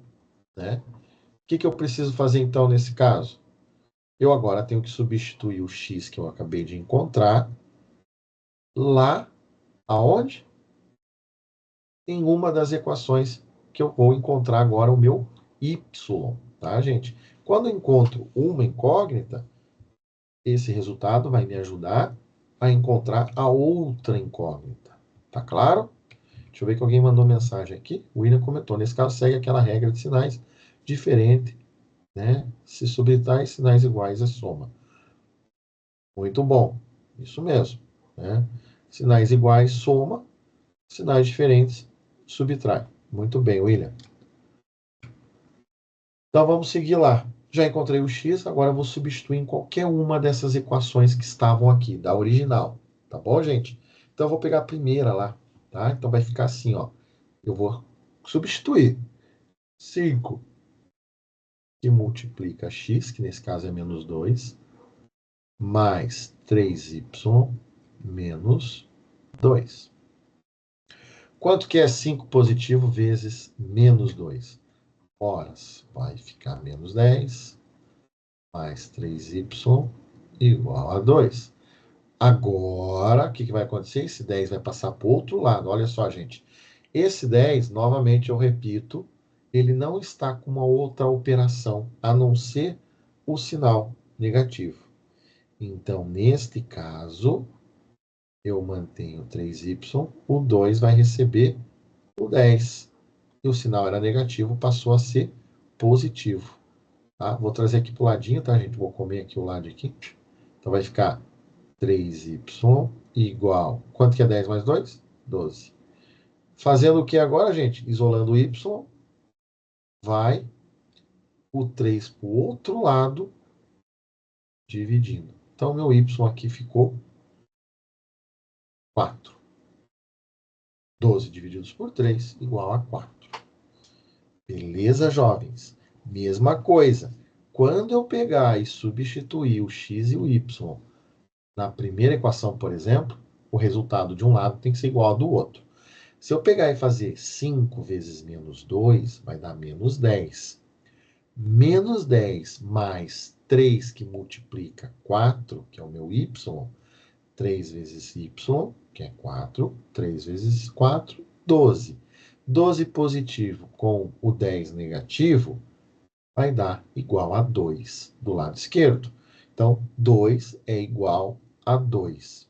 né? O que eu preciso fazer, então, nesse caso? Eu agora tenho que substituir o x que eu acabei de encontrar lá, aonde? Em uma das equações que eu vou encontrar agora o meu y, tá, gente? Quando eu encontro uma incógnita, esse resultado vai me ajudar a encontrar a outra incógnita. Tá claro? Deixa eu ver que alguém mandou mensagem aqui. O William comentou. Nesse caso, segue aquela regra de sinais diferente, né? Se subtrai sinais iguais é soma. Muito bom. Isso mesmo, né? Sinais iguais, soma. Sinais diferentes, subtrai. Muito bem, William. Então, vamos seguir lá. Já encontrei o x, agora eu vou substituir em qualquer uma dessas equações que estavam aqui, da original. Tá bom, gente? Então, eu vou pegar a primeira lá, tá? Então, vai ficar assim, ó. Eu vou substituir 5 que multiplica x, que nesse caso é menos 2, mais 3y menos 2. Quanto que é 5 positivo vezes menos 2? Horas, vai ficar menos 10, mais 3y igual a 2. Agora, o que vai acontecer? Esse 10 vai passar para o outro lado. Olha só, gente. Esse 10, novamente eu repito, ele não está com uma outra operação, a não ser o sinal negativo. Então, neste caso, eu mantenho 3y, o 2 vai receber o 10. E o sinal era negativo, passou a ser positivo. Tá? Vou trazer aqui para o ladinho, tá, gente? Vou comer aqui o lado aqui. Então, vai ficar 3y igual... Quanto que é 10 mais 2? 12. Fazendo o que agora, gente? Isolando o y, vai o 3 para o outro lado, dividindo. Então, meu y aqui ficou 4. 12 divididos por 3 igual a 4. Beleza, jovens? Mesma coisa. Quando eu pegar e substituir o x e o y na primeira equação, por exemplo, o resultado de um lado tem que ser igual ao do outro. Se eu pegar e fazer 5 vezes menos 2, vai dar menos 10. Menos 10 mais 3, que multiplica 4, que é o meu y, 3 vezes y, que é 4, 3 vezes 4, 12. 12 positivo com o 10 negativo vai dar igual a 2 do lado esquerdo. Então, 2 é igual a 2.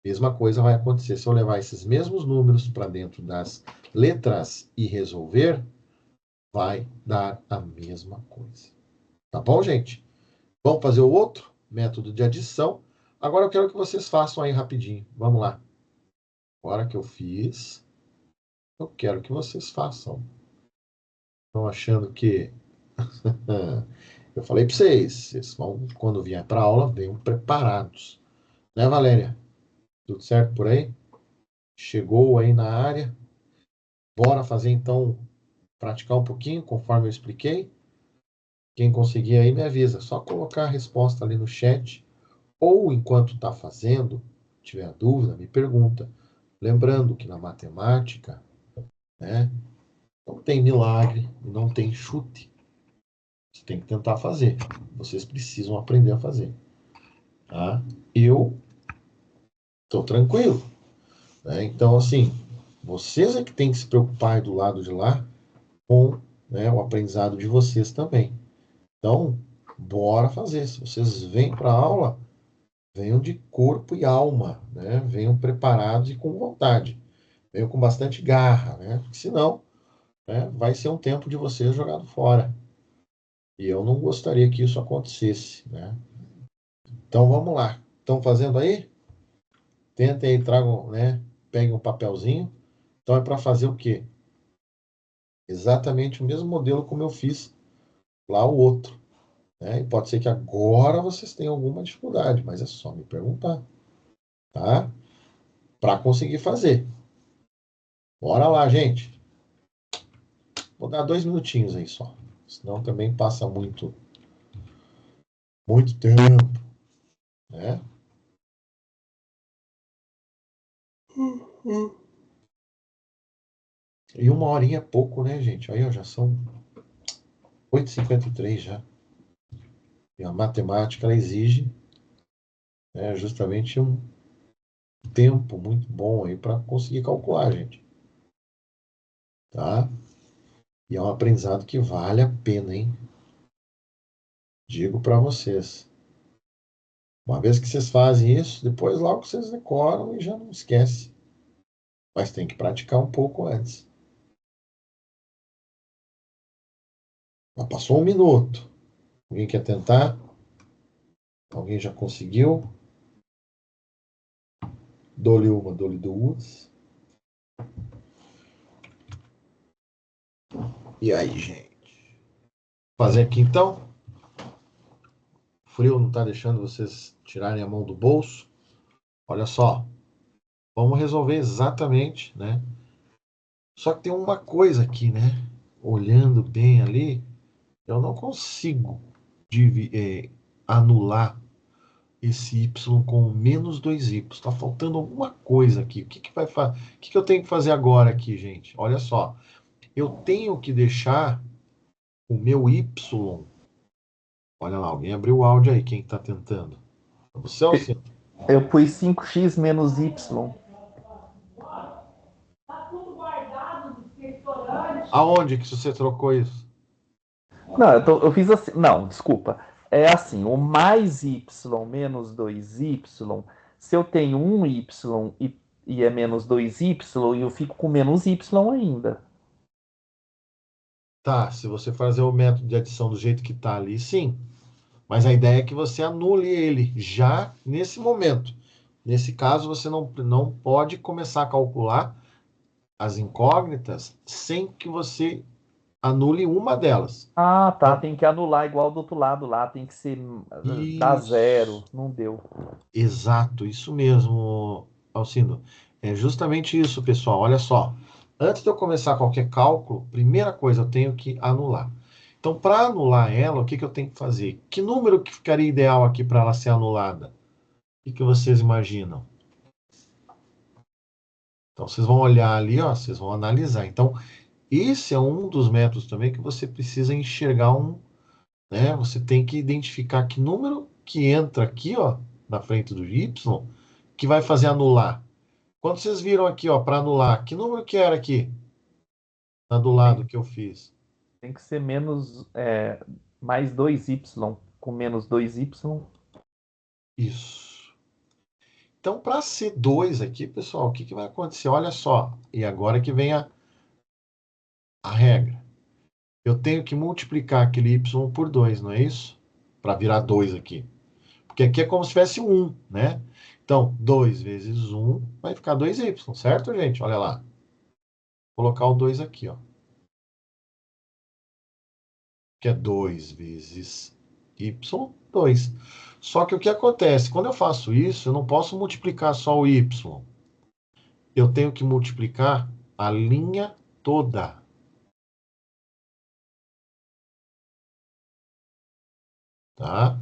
Mesma coisa vai acontecer se eu levar esses mesmos números para dentro das letras e resolver, vai dar a mesma coisa. Tá bom, gente? Vamos fazer o outro método de adição. Agora eu quero que vocês façam aí rapidinho. Vamos lá. Agora que eu fiz, eu quero que vocês façam. Estão achando que... Eu falei para vocês vão, quando vier para a aula, venham preparados. Né, Valéria? Tudo certo por aí? Chegou aí na área? Bora fazer, então, praticar um pouquinho, conforme eu expliquei. Quem conseguir aí, me avisa. Só colocar a resposta ali no chat. Ou, enquanto está fazendo, tiver dúvida, me pergunta. Lembrando que na matemática, né, não tem milagre, não tem chute. Você tem que tentar fazer. Vocês precisam aprender a fazer. Tá? Eu estou tranquilo. Né? Então, assim, vocês é que tem que se preocupar do lado de lá com, né, o aprendizado de vocês também. Então, bora fazer. Se vocês vêm para a aula, venham de corpo e alma, né? Venham preparados e com vontade. Venham com bastante garra, né? Porque senão, né, vai ser um tempo de vocês jogado fora. E eu não gostaria que isso acontecesse, né? Então, vamos lá. Estão fazendo aí? Tentem aí, tragam, né? Peguem um papelzinho. Então, é para fazer o quê? Exatamente o mesmo modelo como eu fiz lá o outro. Né? E pode ser que agora vocês tenham alguma dificuldade, mas é só me perguntar. Tá? Para conseguir fazer. Bora lá, gente. Vou dar 2 minutinhos aí só. Senão também passa muito tempo. Né? E 1 horinha é pouco, né, gente? Aí ó, já são 8h53 já. E a matemática, ela exige, né, justamente um tempo muito bom aí para conseguir calcular, gente. Tá? E é um aprendizado que vale a pena, hein? Digo para vocês. Uma vez que vocês fazem isso, depois logo vocês decoram e já não esquece. Mas tem que praticar um pouco antes. Já passou 1 minuto. Alguém quer tentar? Alguém já conseguiu? Dou-lhe uma, dou-lhe duas. E aí, gente? Fazer aqui então. O frio não está deixando vocês tirarem a mão do bolso. Olha só. Vamos resolver exatamente, né? Só que tem uma coisa aqui, né? Olhando bem ali, eu não consigo anular esse y com menos 2y. Está faltando alguma coisa aqui. O que eu tenho que fazer agora aqui, gente? Olha só. Eu tenho que deixar o meu y. Olha lá, alguém abriu o áudio aí. Quem está tentando? Você, Alcino? Eu pus 5x menos y. Aonde que você trocou isso? Não, eu fiz assim. Não, desculpa. É assim, o mais y menos 2y, se eu tenho um y e é menos 2y, eu fico com menos y ainda. Tá, se você fazer o método de adição do jeito que tá ali, sim. Mas a ideia é que você anule ele já nesse momento. Nesse caso, você não pode começar a calcular as incógnitas sem que você anule uma delas. Ah, tá. Então, Tem que anular igual do outro lado lá. Tem que ser dar zero. isso, Não deu. exato, isso mesmo, Alcindo. É justamente isso, pessoal. Olha só. Antes de eu começar qualquer cálculo, primeira coisa, eu tenho que anular. Então, para anular ela, o que que eu tenho que fazer? Que número que ficaria ideal aqui para ela ser anulada? O que vocês imaginam? Então, vocês vão olhar ali, ó, vocês vão analisar. Então, esse é um dos métodos também que você precisa enxergar né? Você tem que identificar que número que entra aqui, ó, na frente do y, que vai fazer anular. Quando vocês viram aqui, ó, para anular, que número que era aqui, na do lado Tem, que eu fiz? tem que ser menos mais 2y com menos 2y. Isso. Então, para ser 2 aqui, pessoal, o que que vai acontecer? Olha só. E agora que vem a regra. Eu tenho que multiplicar aquele y por 2, não é isso? Para virar 2 aqui. Porque aqui é como se tivesse 1, né? Então, 2 vezes 1 vai ficar 2y, certo, gente? Olha lá. Vou colocar o 2 aqui, ó. Que é 2 vezes y, 2. Só que o que acontece? Quando eu faço isso, eu não posso multiplicar só o y. Eu tenho que multiplicar a linha toda. Tá?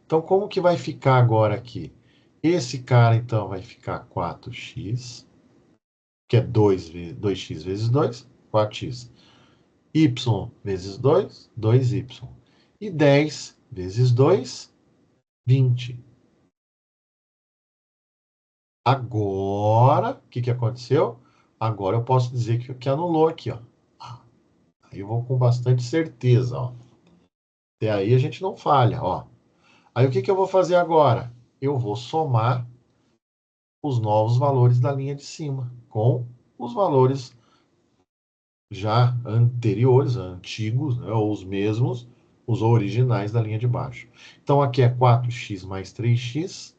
Então, como que vai ficar agora aqui? Esse cara, então, vai ficar 4x, que é 2x vezes 2, 4x. Y vezes 2, 2y. E 10 vezes 2, 20. Agora, o que que aconteceu? Agora eu posso dizer que anulou aqui, ó. Aí eu vou com bastante certeza, ó. Até aí a gente não falha, ó. Aí o que que eu vou fazer agora? Eu vou somar os novos valores da linha de cima com os valores já anteriores, antigos, né, ou os mesmos, os originais da linha de baixo. Então aqui é 4x mais 3x,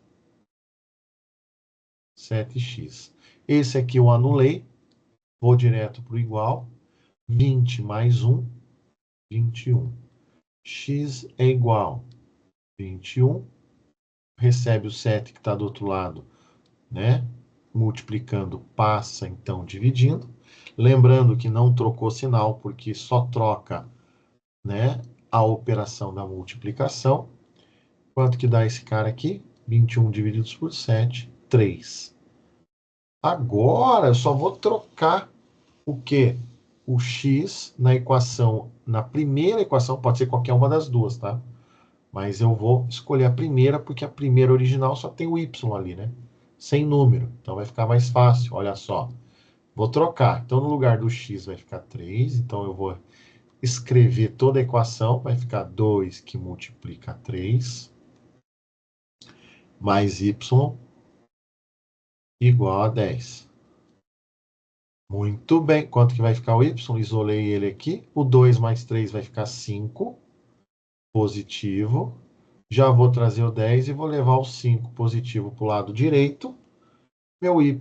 7x. Esse aqui eu anulei, vou direto para o igual. 20 mais 1, 21. X é igual a 21. Recebe o 7 que está do outro lado, né? Multiplicando, passa então dividindo. Lembrando que não trocou sinal, porque só troca, né, a operação da multiplicação. Quanto que dá esse cara aqui? 21 divididos por 7, 3. Agora eu só vou trocar o quê? O x na equação, na primeira equação, pode ser qualquer uma das duas, tá? Mas eu vou escolher a primeira, porque a primeira original só tem o y ali, né? Sem número. Então vai ficar mais fácil, olha só. Vou trocar. Então no lugar do x vai ficar 3. Então eu vou escrever toda a equação. Vai ficar 2 que multiplica 3. Mais y igual a 10. Muito bem. Quanto que vai ficar o y? Isolei ele aqui. O 2 mais 3 vai ficar 5. Positivo. Já vou trazer o 10 e vou levar o 5 positivo para o lado direito. Meu y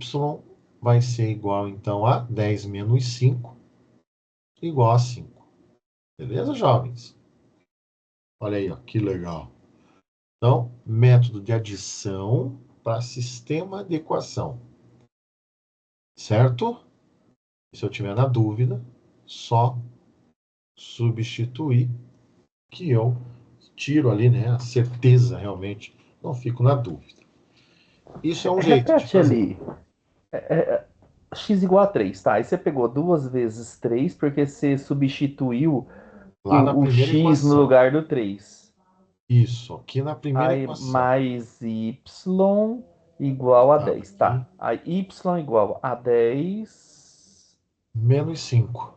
vai ser igual, então, a 10 menos 5, igual a 5. Beleza, jovens? Olha aí, ó, que legal. Então, método de adição para sistema de equação. Certo? Se eu tiver na dúvida, só substituir que eu tiro ali, né, a certeza realmente, não fico na dúvida. Isso é um jeito de Repete fazer. ali. X igual a 3, tá? Aí você pegou 2 vezes 3 porque você substituiu Lá na o primeira X no equação. lugar do 3. Isso, aqui na primeira Aí equação. mais Y igual a Tá, 10, aqui, tá? Aí Y igual a 10. menos 5.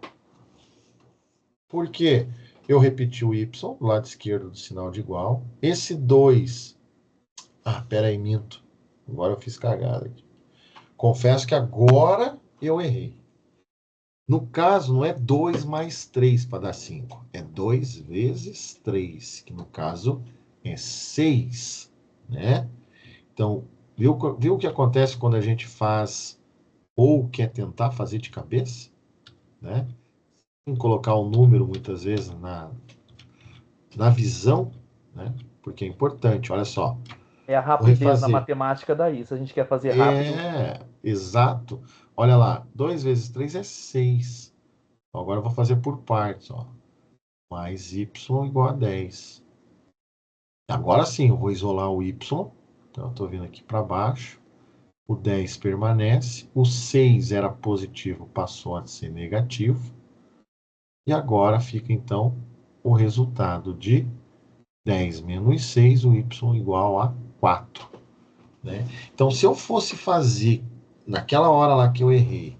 Por quê? Eu repeti o y do lado esquerdo do sinal de igual. Esse 2. Ah, peraí, minto. Agora eu fiz cagada aqui. Confesso que agora eu errei. No caso, não é 2 mais 3 para dar 5. É 2 vezes 3, que no caso é 6, né? Então, viu o que acontece quando a gente faz ou quer tentar fazer de cabeça, né? Tem que colocar o número, muitas vezes, na visão, né? Porque é importante, olha só. É a Vou rapidez na refazer. matemática daí. Se a gente quer fazer rápido, Exato. Olha lá, 2 vezes 3 é 6. Então, agora eu vou fazer por partes, ó. Mais y igual a 10. Agora sim, eu vou isolar o y. Então, eu estou vindo aqui para baixo. O 10 permanece. O 6 era positivo, passou a ser negativo. E agora fica, então, o resultado de 10 menos 6, o y igual a 4. Né? Então, se eu fosse fazer, naquela hora lá que eu errei,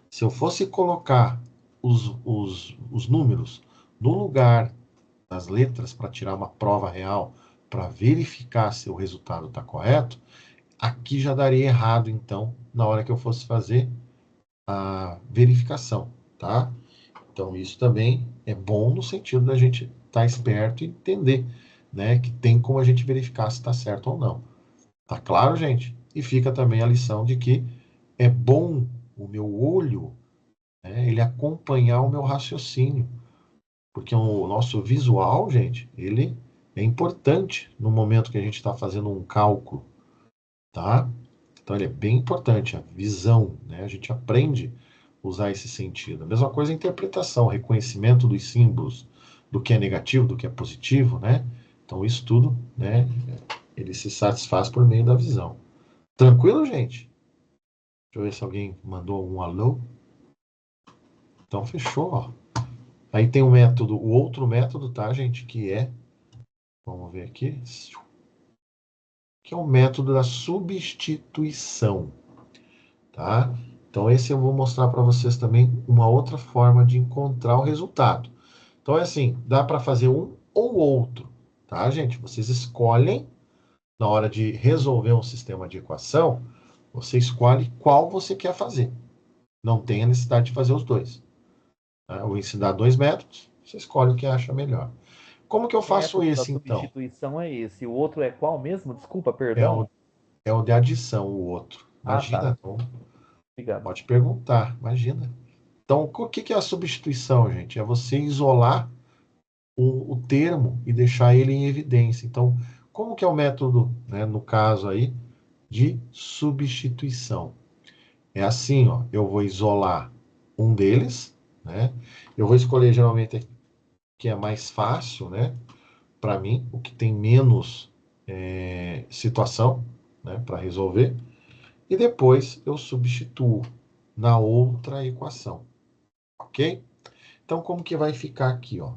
se eu fosse colocar os números no lugar das letras para tirar uma prova real, para verificar se o resultado está correto, aqui já daria errado, então, na hora que eu fosse fazer a verificação, tá? Então, isso também é bom no sentido da gente estar esperto e entender, né, que tem como a gente verificar se está certo ou não. Tá claro, gente? E fica também a lição de que é bom o meu olho, né, ele acompanhar o meu raciocínio, porque o nosso visual, gente, ele é importante no momento que a gente está fazendo um cálculo, tá? Então ele é bem importante, a visão, né? A gente aprende a usar esse sentido. A mesma coisa a interpretação, reconhecimento dos símbolos, do que é negativo, do que é positivo, né? Então isso tudo, né? Ele se satisfaz por meio da visão. Tranquilo, gente? Deixa eu ver se alguém mandou um alô. Então fechou, ó. Aí tem o método, o outro método, tá, gente? Que é, vamos ver aqui, que é o método da substituição, tá? Então esse eu vou mostrar para vocês também uma outra forma de encontrar o resultado. Então é assim, dá para fazer um ou outro, tá, gente? Vocês escolhem na hora de resolver um sistema de equação, você escolhe qual você quer fazer. Não tem a necessidade de fazer os dois. Tá? Eu vou ensinar 2 métodos, você escolhe o que acha melhor. Como que eu o faço método da esse, então? substituição é esse. O outro é qual mesmo? Desculpa, É perdão. o, é o de adição, o outro. Ah, Imagina, tá. então, Obrigado. pode perguntar, imagina. Então, o que é a substituição, gente? É você isolar o termo e deixar ele em evidência. Então, como que é o método, né, no caso aí, de substituição? É assim, ó, eu vou isolar um deles, né? Eu vou escolher geralmente que é mais fácil, né? Para mim, o que tem menos situação, né, para resolver. E depois eu substituo na outra equação, ok? Então, como que vai ficar aqui, ó?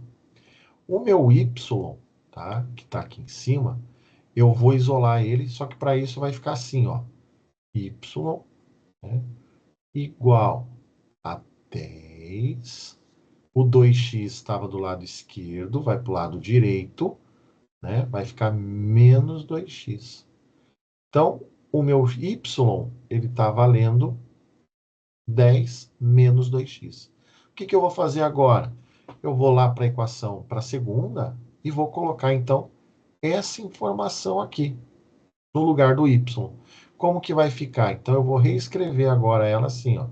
O meu y, tá, que está aqui em cima, eu vou isolar ele, só que para isso vai ficar assim, ó. Y, né, igual a 10. O 2x estava do lado esquerdo, vai para o lado direito, né? Vai ficar menos 2x. Então, o meu y, ele está valendo 10 menos 2x. O que eu vou fazer agora? Eu vou lá para a equação, para a segunda, e vou colocar, então, essa informação aqui, no lugar do y. Como que vai ficar? Então, eu vou reescrever agora ela assim, ó.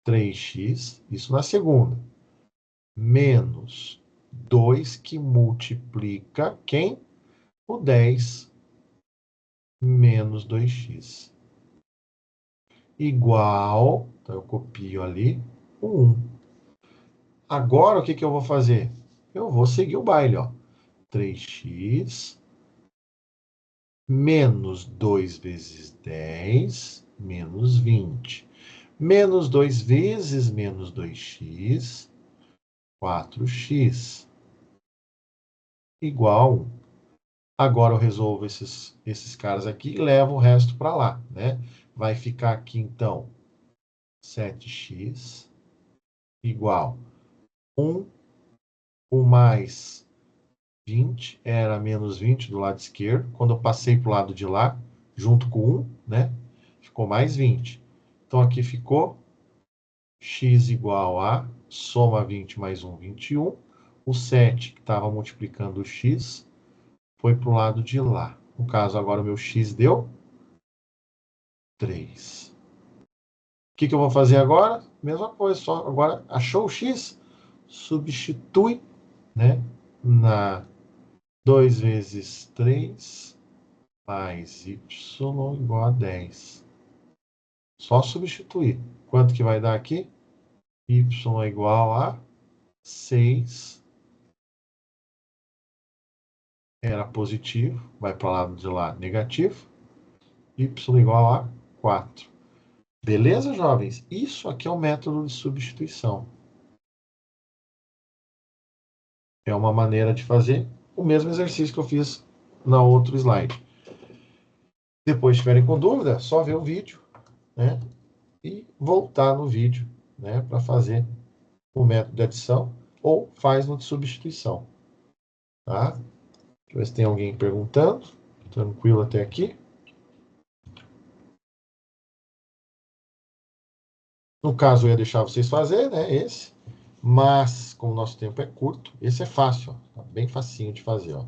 3x, isso na segunda, menos 2 que multiplica quem? O 10 menos 2x. Igual, então eu copio ali, o 1. Agora, o que eu vou fazer? Eu vou seguir o baile, ó. 3x menos 2 vezes 10, menos 20. Menos 2 vezes menos 2x, 4x, igual a 1. Agora eu resolvo esses caras aqui e levo o resto para lá, né? Vai ficar aqui, então, 7x igual 1, o mais 20 era menos 20 do lado esquerdo. Quando eu passei para o lado de lá, junto com 1, né? Ficou mais 20. Então, aqui ficou x igual a, soma 20 mais 1, 21. O 7, que estava multiplicando o x, foi para o lado de lá. No caso, agora o meu x deu 3. O que eu vou fazer agora? Mesma coisa, só agora achou o x, substitui, né, na 2 vezes 3 mais y igual a 10. Só substituir. Quanto que vai dar aqui? Y é igual a 6. Era positivo, vai para o lado de lá negativo. Y igual a 4. Beleza, jovens? Isso aqui é o método de substituição. É uma maneira de fazer o mesmo exercício que eu fiz na outro slide. Depois, se tiverem com dúvida, só ver o vídeo, né? E voltar no vídeo, né? Para fazer o método de adição ou faz no de substituição. Tá? Deixa eu ver se tem alguém perguntando. Tranquilo até aqui. No caso, eu ia deixar vocês fazerem, né? Esse. Mas, como o nosso tempo é curto, esse é fácil, ó. Tá bem facinho de fazer, ó.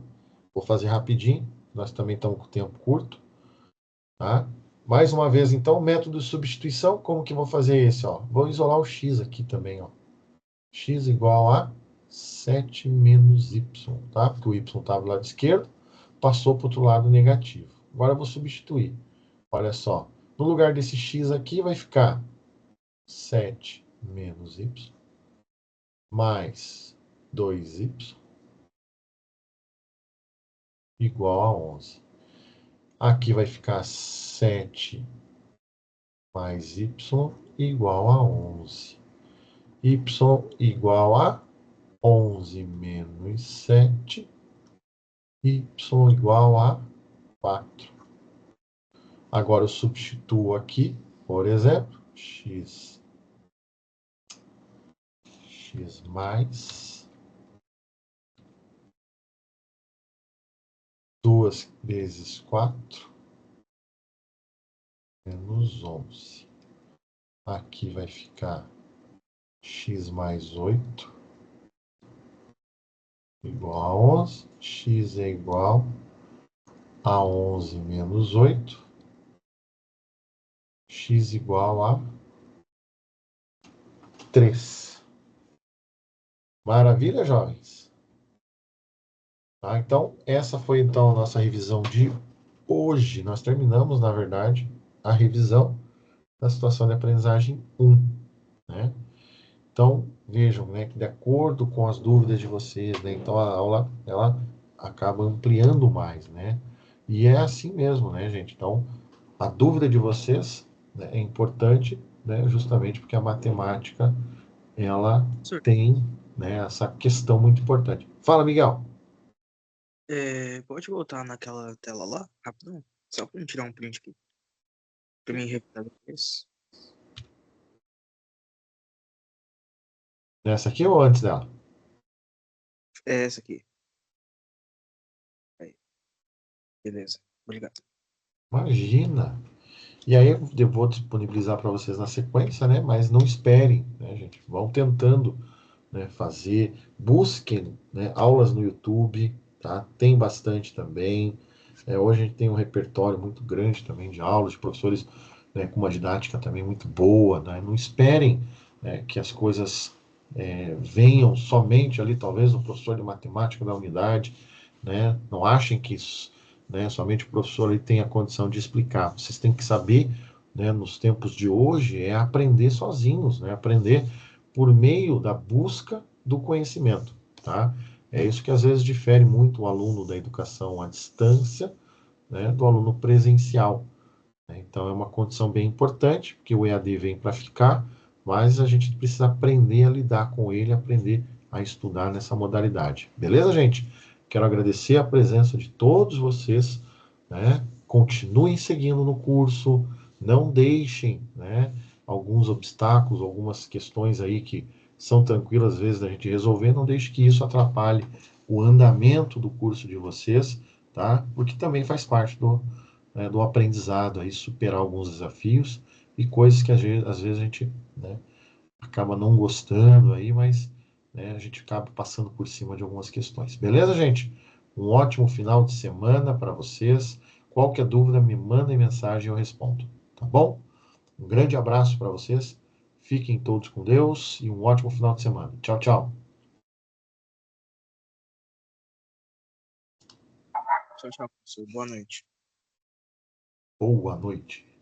Vou fazer rapidinho. Nós também estamos com o tempo curto. Tá? Mais uma vez, então, o método de substituição, como que eu vou fazer esse? Ó? Vou isolar o x aqui também. Ó. X igual a 7 menos y, tá? Porque o y estava do lado esquerdo, passou para o outro lado negativo. Agora eu vou substituir. Olha só, no lugar desse x aqui vai ficar 7 menos y mais 2y igual a 11. Aqui vai ficar 7 mais y igual a 11. Y igual a 11 menos 7. Y igual a 4. Agora eu substituo aqui, por exemplo, x mais 2 vezes 4 menos 11. Aqui vai ficar x mais 8 igual a 11. X é igual a 11 menos 8. X igual a 3. Maravilha, jovens? Tá? Então, essa foi então a nossa revisão de hoje. Nós terminamos, na verdade, a revisão da situação de aprendizagem 1. Né? Então, vejam, né, que de acordo com as dúvidas de vocês, né, então a aula ela acaba ampliando mais, né? E é assim mesmo, né, gente? Então, a dúvida de vocês, né, é importante, né, justamente porque a matemática ela Professor, tem, né, essa questão muito importante. Fala, Miguel. pode voltar naquela tela lá, rapidão? Só para me tirar um print aqui. Para mim revisar depois. Nessa aqui ou antes dela? É essa aqui. Aí. Beleza. Obrigado. Imagina. E aí eu vou disponibilizar para vocês na sequência, né? Mas não esperem, né, gente? Vão tentando, né, fazer, busquem, né, aulas no YouTube, tá? Tem bastante também. Hoje a gente tem um repertório muito grande também de aulas, de professores, né, com uma didática também muito boa, né? Não esperem, né, que as coisas venham somente ali, talvez, no professor de matemática da unidade, né? Não achem que isso, né, somente o professor ali tem a condição de explicar. Vocês têm que saber, né, nos tempos de hoje, é aprender sozinhos, né? Aprender por meio da busca do conhecimento, tá? É isso que às vezes difere muito o aluno da educação à distância, né, do aluno presencial. Né? Então é uma condição bem importante, porque o EAD vem para ficar, mas a gente precisa aprender a lidar com ele, aprender a estudar nessa modalidade. Beleza, gente? Quero agradecer a presença de todos vocês, né? Continuem seguindo no curso, não deixem, né, alguns obstáculos, algumas questões aí que são tranquilas às vezes da gente resolver, não deixe que isso atrapalhe o andamento do curso de vocês, tá? Porque também faz parte do aprendizado, aí superar alguns desafios e coisas que às vezes a gente, né, acaba não gostando aí, mas, né, a gente acaba passando por cima de algumas questões. Beleza, gente? Um ótimo final de semana para vocês. Qualquer dúvida, me mandem mensagem e eu respondo. Tá bom? Um grande abraço para vocês. Fiquem todos com Deus e um ótimo final de semana. Tchau, tchau. Tchau, tchau, professor. Boa noite. Boa noite.